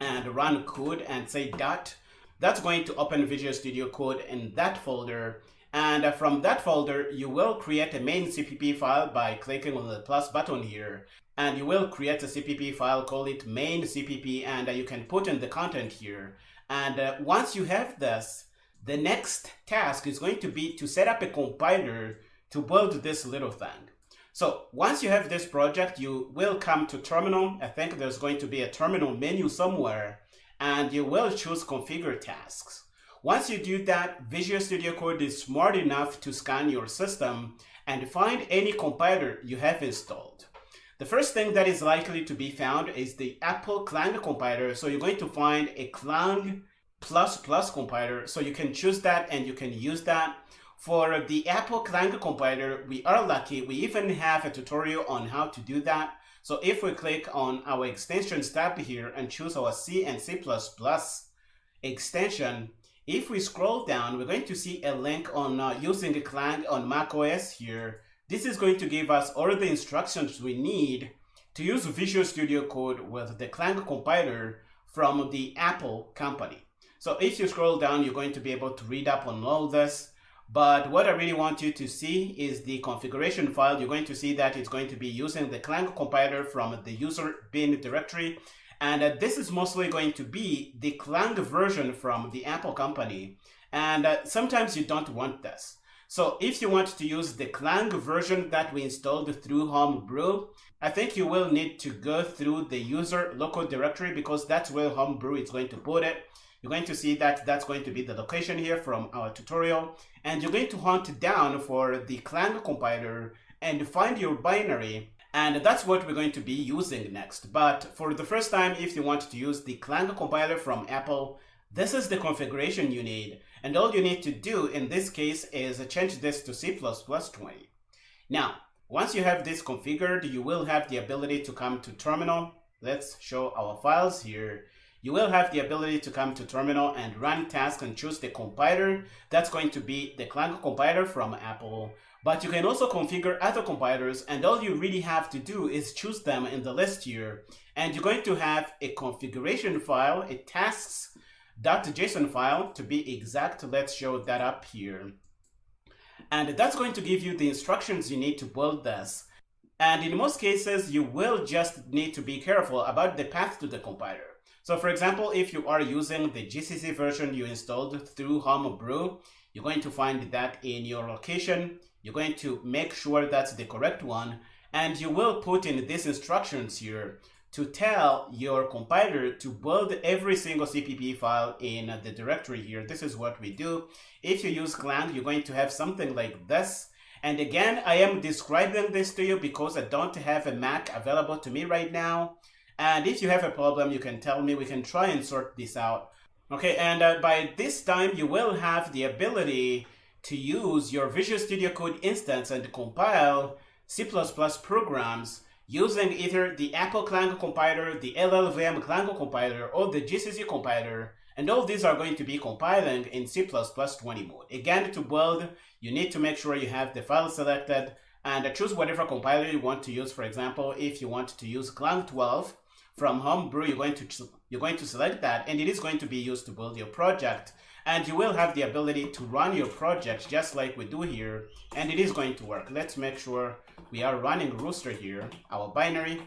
and run code and say dot. That's going to open Visual Studio Code in that folder. And from that folder, you will create a main CPP file by clicking on the plus button here. And you will create a CPP file, call it main CPP, and you can put in the content here. And once you have this, the next task is going to be to set up a compiler to build this little thing. So once you have this project, you will come to terminal. I think there's going to be a terminal menu somewhere, and you will choose configure tasks. Once you do that, Visual Studio Code is smart enough to scan your system and find any compiler you have installed. The first thing that is likely to be found is the Apple Clang compiler. So you're going to find a Clang ++ compiler. So you can choose that and you can use that. For the Apple Clang compiler, we are lucky. We even have a tutorial on how to do that. So if we click on our extensions tab here and choose our C and C++ extension, if we scroll down, we're going to see a link on using Clang on macOS here. This is going to give us all the instructions we need to use Visual Studio Code with the Clang compiler from the Apple company. So if you scroll down, you're going to be able to read up on all this. But what I really want you to see is the configuration file. You're going to see that it's going to be using the Clang compiler from the user bin directory. And this is mostly going to be the Clang version from the Apple company. And sometimes you don't want this. So if you want to use the Clang version that we installed through Homebrew, I think you will need to go through the user local directory because that's where Homebrew is going to put it. You're going to see that that's going to be the location here from our tutorial. And you're going to hunt down for the Clang compiler and find your binary And that's what we're going to be using next. But for the first time, if you want to use the Clang compiler from Apple, this is the configuration you need. And all you need to do in this case is change this to C++20. Now, once you have this configured, you will have the ability to come to terminal. Let's show our files here. You will have the ability to come to terminal and run tasks and choose the compiler. That's going to be the Clang compiler from Apple. But you can also configure other compilers, and all you really have to do is choose them in the list here. And you're going to have a configuration file, a tasks.json file to be exact. Let's show that up here. And that's going to give you the instructions you need to build this. And in most cases, you will just need to be careful about the path to the compiler. So for example, if you are using the GCC version you installed through Homebrew, you're going to find that in your location. You're going to make sure that's the correct one, and you will put in these instructions here to tell your compiler to build every single CPP file in the directory here. This is what we do. If you use Clang, you're going to have something like this. And again, I am describing this to you because I don't have a Mac available to me right now. And if you have a problem, you can tell me. We can try and sort this out. Okay, and by this time, you will have the ability to use your Visual Studio Code instance and compile C++ programs using either the Apple Clang compiler, the LLVM Clang compiler, or the GCC compiler. And all these are going to be compiling in C++20 mode. Again, to build, you need to make sure you have the file selected and choose whatever compiler you want to use. For example, if you want to use Clang 12 from Homebrew, you're going to select that, and it is going to be used to build your project. And you will have the ability to run your project just like we do here, and it is going to work. Let's make sure we are running Rooster here, our binary,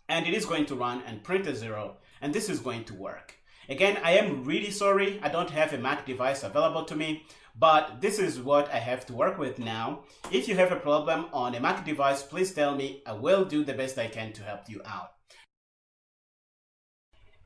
and it is going to run and print a 0, and this is going to work. Again, I am really sorry I don't have a Mac device available to me, but this is what I have to work with now. If you have a problem on a Mac device, please tell me. I will do the best I can to help you out.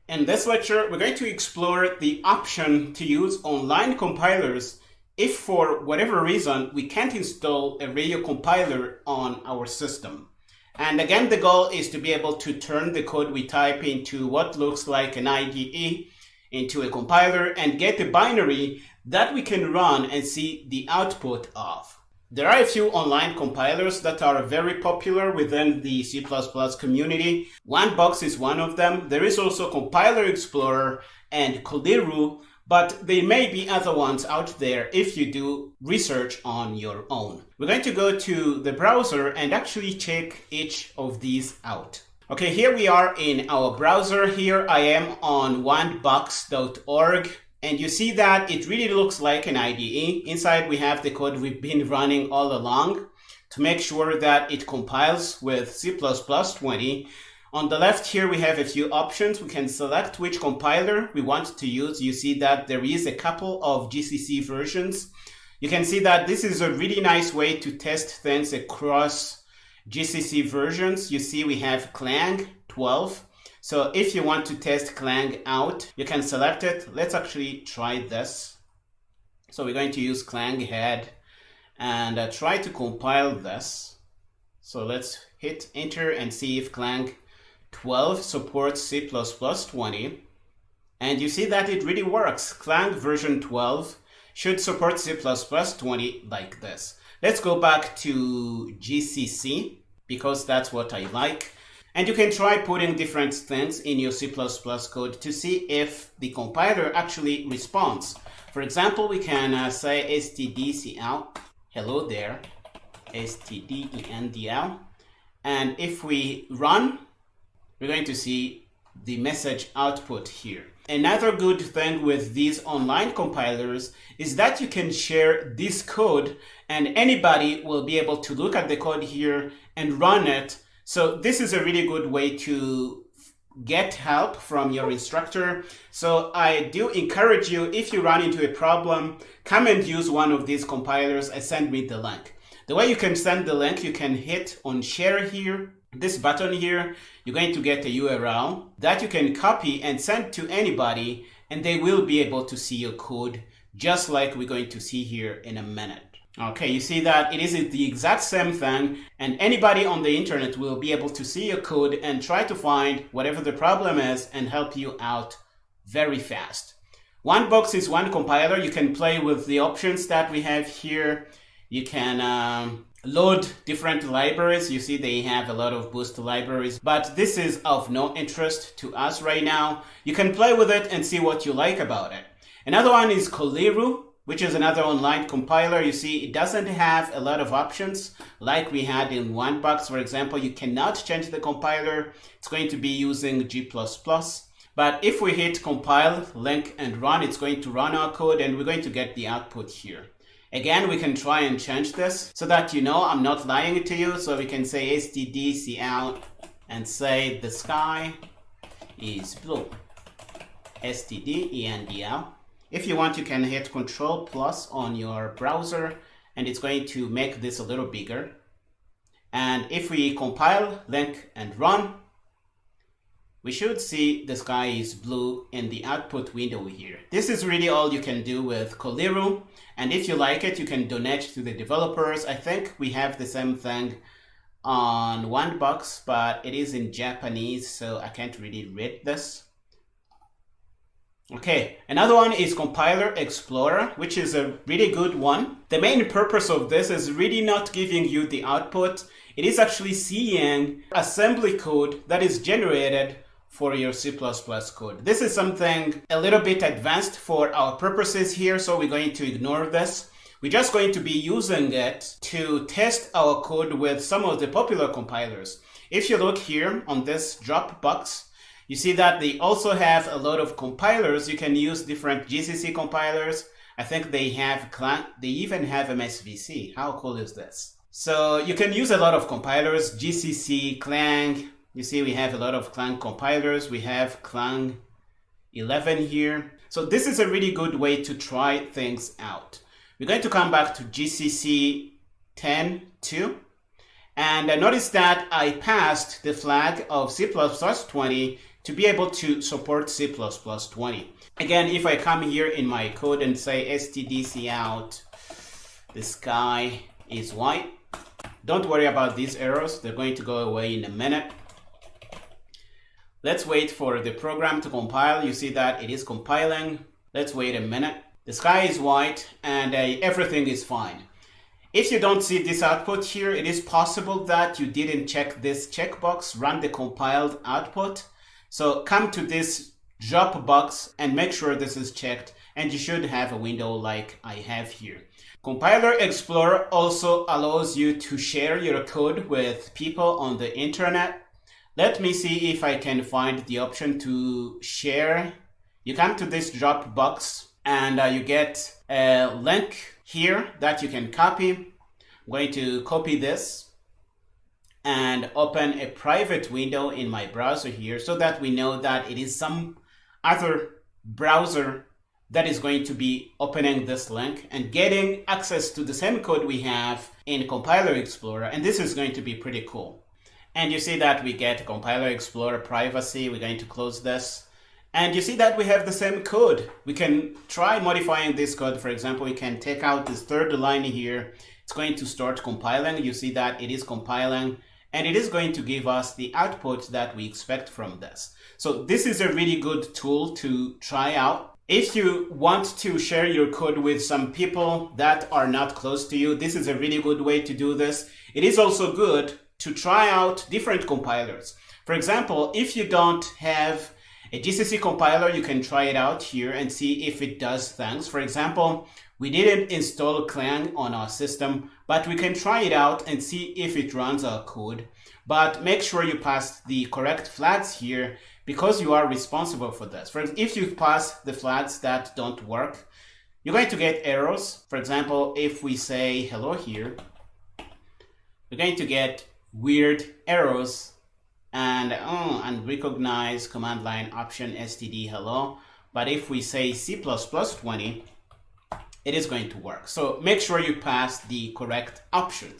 In this lecture, we're going to explore the option to use online compilers if for whatever reason we can't install a radio compiler on our system. And again, the goal is to be able to turn the code we type into what looks like an IDE into a compiler and get a binary that we can run and see the output of. There are a few online compilers that are very popular within the C++ community. OneBox is one of them. There is also Compiler Explorer and Codiru, but there may be other ones out there if you do research on your own. We're going to go to the browser and actually check each of these out. Okay, here we are in our browser. Here I am on onebox.org. And you see that it really looks like an IDE. Inside we have the code we've been running all along to make sure that it compiles with C++20. On the left here we have a few options. We can select which compiler we want to use. You see that there is a couple of GCC versions. You can see that this is a really nice way to test things across GCC versions. You see we have Clang 12. So if you want to test Clang out, you can select it. Let's actually try this. So we're going to use Clang head and try to compile this. So let's hit enter and see if Clang 12 supports C++20. And you see that it really works. Clang version 12 should support C++20 like this. Let's go back to GCC because that's what I like. And you can try putting different things in your C++ code to see if the compiler actually responds. For example, we can say stdcl, hello there, stdendl. And if we run, we're going to see the message output here. Another good thing with these online compilers is that you can share this code and anybody will be able to look at the code here and run it. So this is a really good way to get help from your instructor. So I do encourage you, if you run into a problem, come and use one of these compilers and send me the link. The way you can send the link, you can hit on share here, this button here. You're going to get a URL that you can copy and send to anybody, and they will be able to see your code just like we're going to see here in a minute. Okay, you see that it is the exact same thing, and anybody on the internet will be able to see your code and try to find whatever the problem is and help you out very fast. One box is one compiler. You can play with the options that we have here. You can load different libraries. You see they have a lot of Boost libraries, but this is of no interest to us right now. You can play with it and see what you like about it. Another one is Coliru, which is another online compiler. You see, it doesn't have a lot of options like we had in OneBox. For example, you cannot change the compiler. It's going to be using G++. But if we hit compile, link, and run, it's going to run our code, and we're going to get the output here. Again, we can try and change this so that you know I'm not lying to you. So we can say std_cout and say the sky is blue. std_endl. If you want, you can hit Ctrl+ on your browser, and it's going to make this a little bigger. And if we compile, link, and run, we should see the sky is blue in the output window here. This is really all you can do with Coliru. And if you like it, you can donate to the developers. I think we have the same thing on OneBox, but it is in Japanese, so I can't really read this. Okay, another one is Compiler Explorer, which is a really good one. The main purpose of this is really not giving you the output. It is actually seeing assembly code that is generated for your C++ code. This is something a little bit advanced for our purposes here, so we're going to ignore this. We're just going to be using it to test our code with some of the popular compilers. If you look here on this Dropbox, you see that they also have a lot of compilers. You can use different GCC compilers. I think they have Clang. They even have MSVC. How cool is this? So you can use a lot of compilers, GCC, Clang. You see we have a lot of Clang compilers. We have Clang 11 here. So this is a really good way to try things out. We're going to come back to GCC 10.2. And notice that I passed the flag of C++20 to be able to support C++20. Again, if I come here in my code and say std_cout, the sky is white, don't worry about these errors. They're going to go away in a minute. Let's wait for the program to compile. You see that it is compiling. Let's wait a minute. The sky is white and everything is fine. If you don't see this output here, it is possible that you didn't check this checkbox, run the compiled output. So come to this Dropbox and make sure this is checked, and you should have a window like I have here. Compiler Explorer also allows you to share your code with people on the internet. Let me see if I can find the option to share. You come to this Dropbox and you get a link here that you can copy. I'm going to copy this and open a private window in my browser here so that we know that it is some other browser that is going to be opening this link and getting access to the same code we have in Compiler Explorer. And this is going to be pretty cool. And you see that we get Compiler Explorer privacy. We're going to close this. And you see that we have the same code. We can try modifying this code. For example, we can take out this third line here. It's going to start compiling. You see that it is compiling, and it is going to give us the output that we expect from this. So this is a really good tool to try out. If you want to share your code with some people that are not close to you, this is a really good way to do this. It is also good to try out different compilers. For example, if you don't have a GCC compiler, you can try it out here and see if it does things. For example, we didn't install Clang on our system, but we can try it out and see if it runs our code. But make sure you pass the correct flags here because you are responsible for this. If you pass the flags that don't work, you're going to get errors. For example, if we say hello here, we're going to get weird errors and unrecognized command line option std hello. But if we say C++20, it is going to work. So make sure you pass the correct options.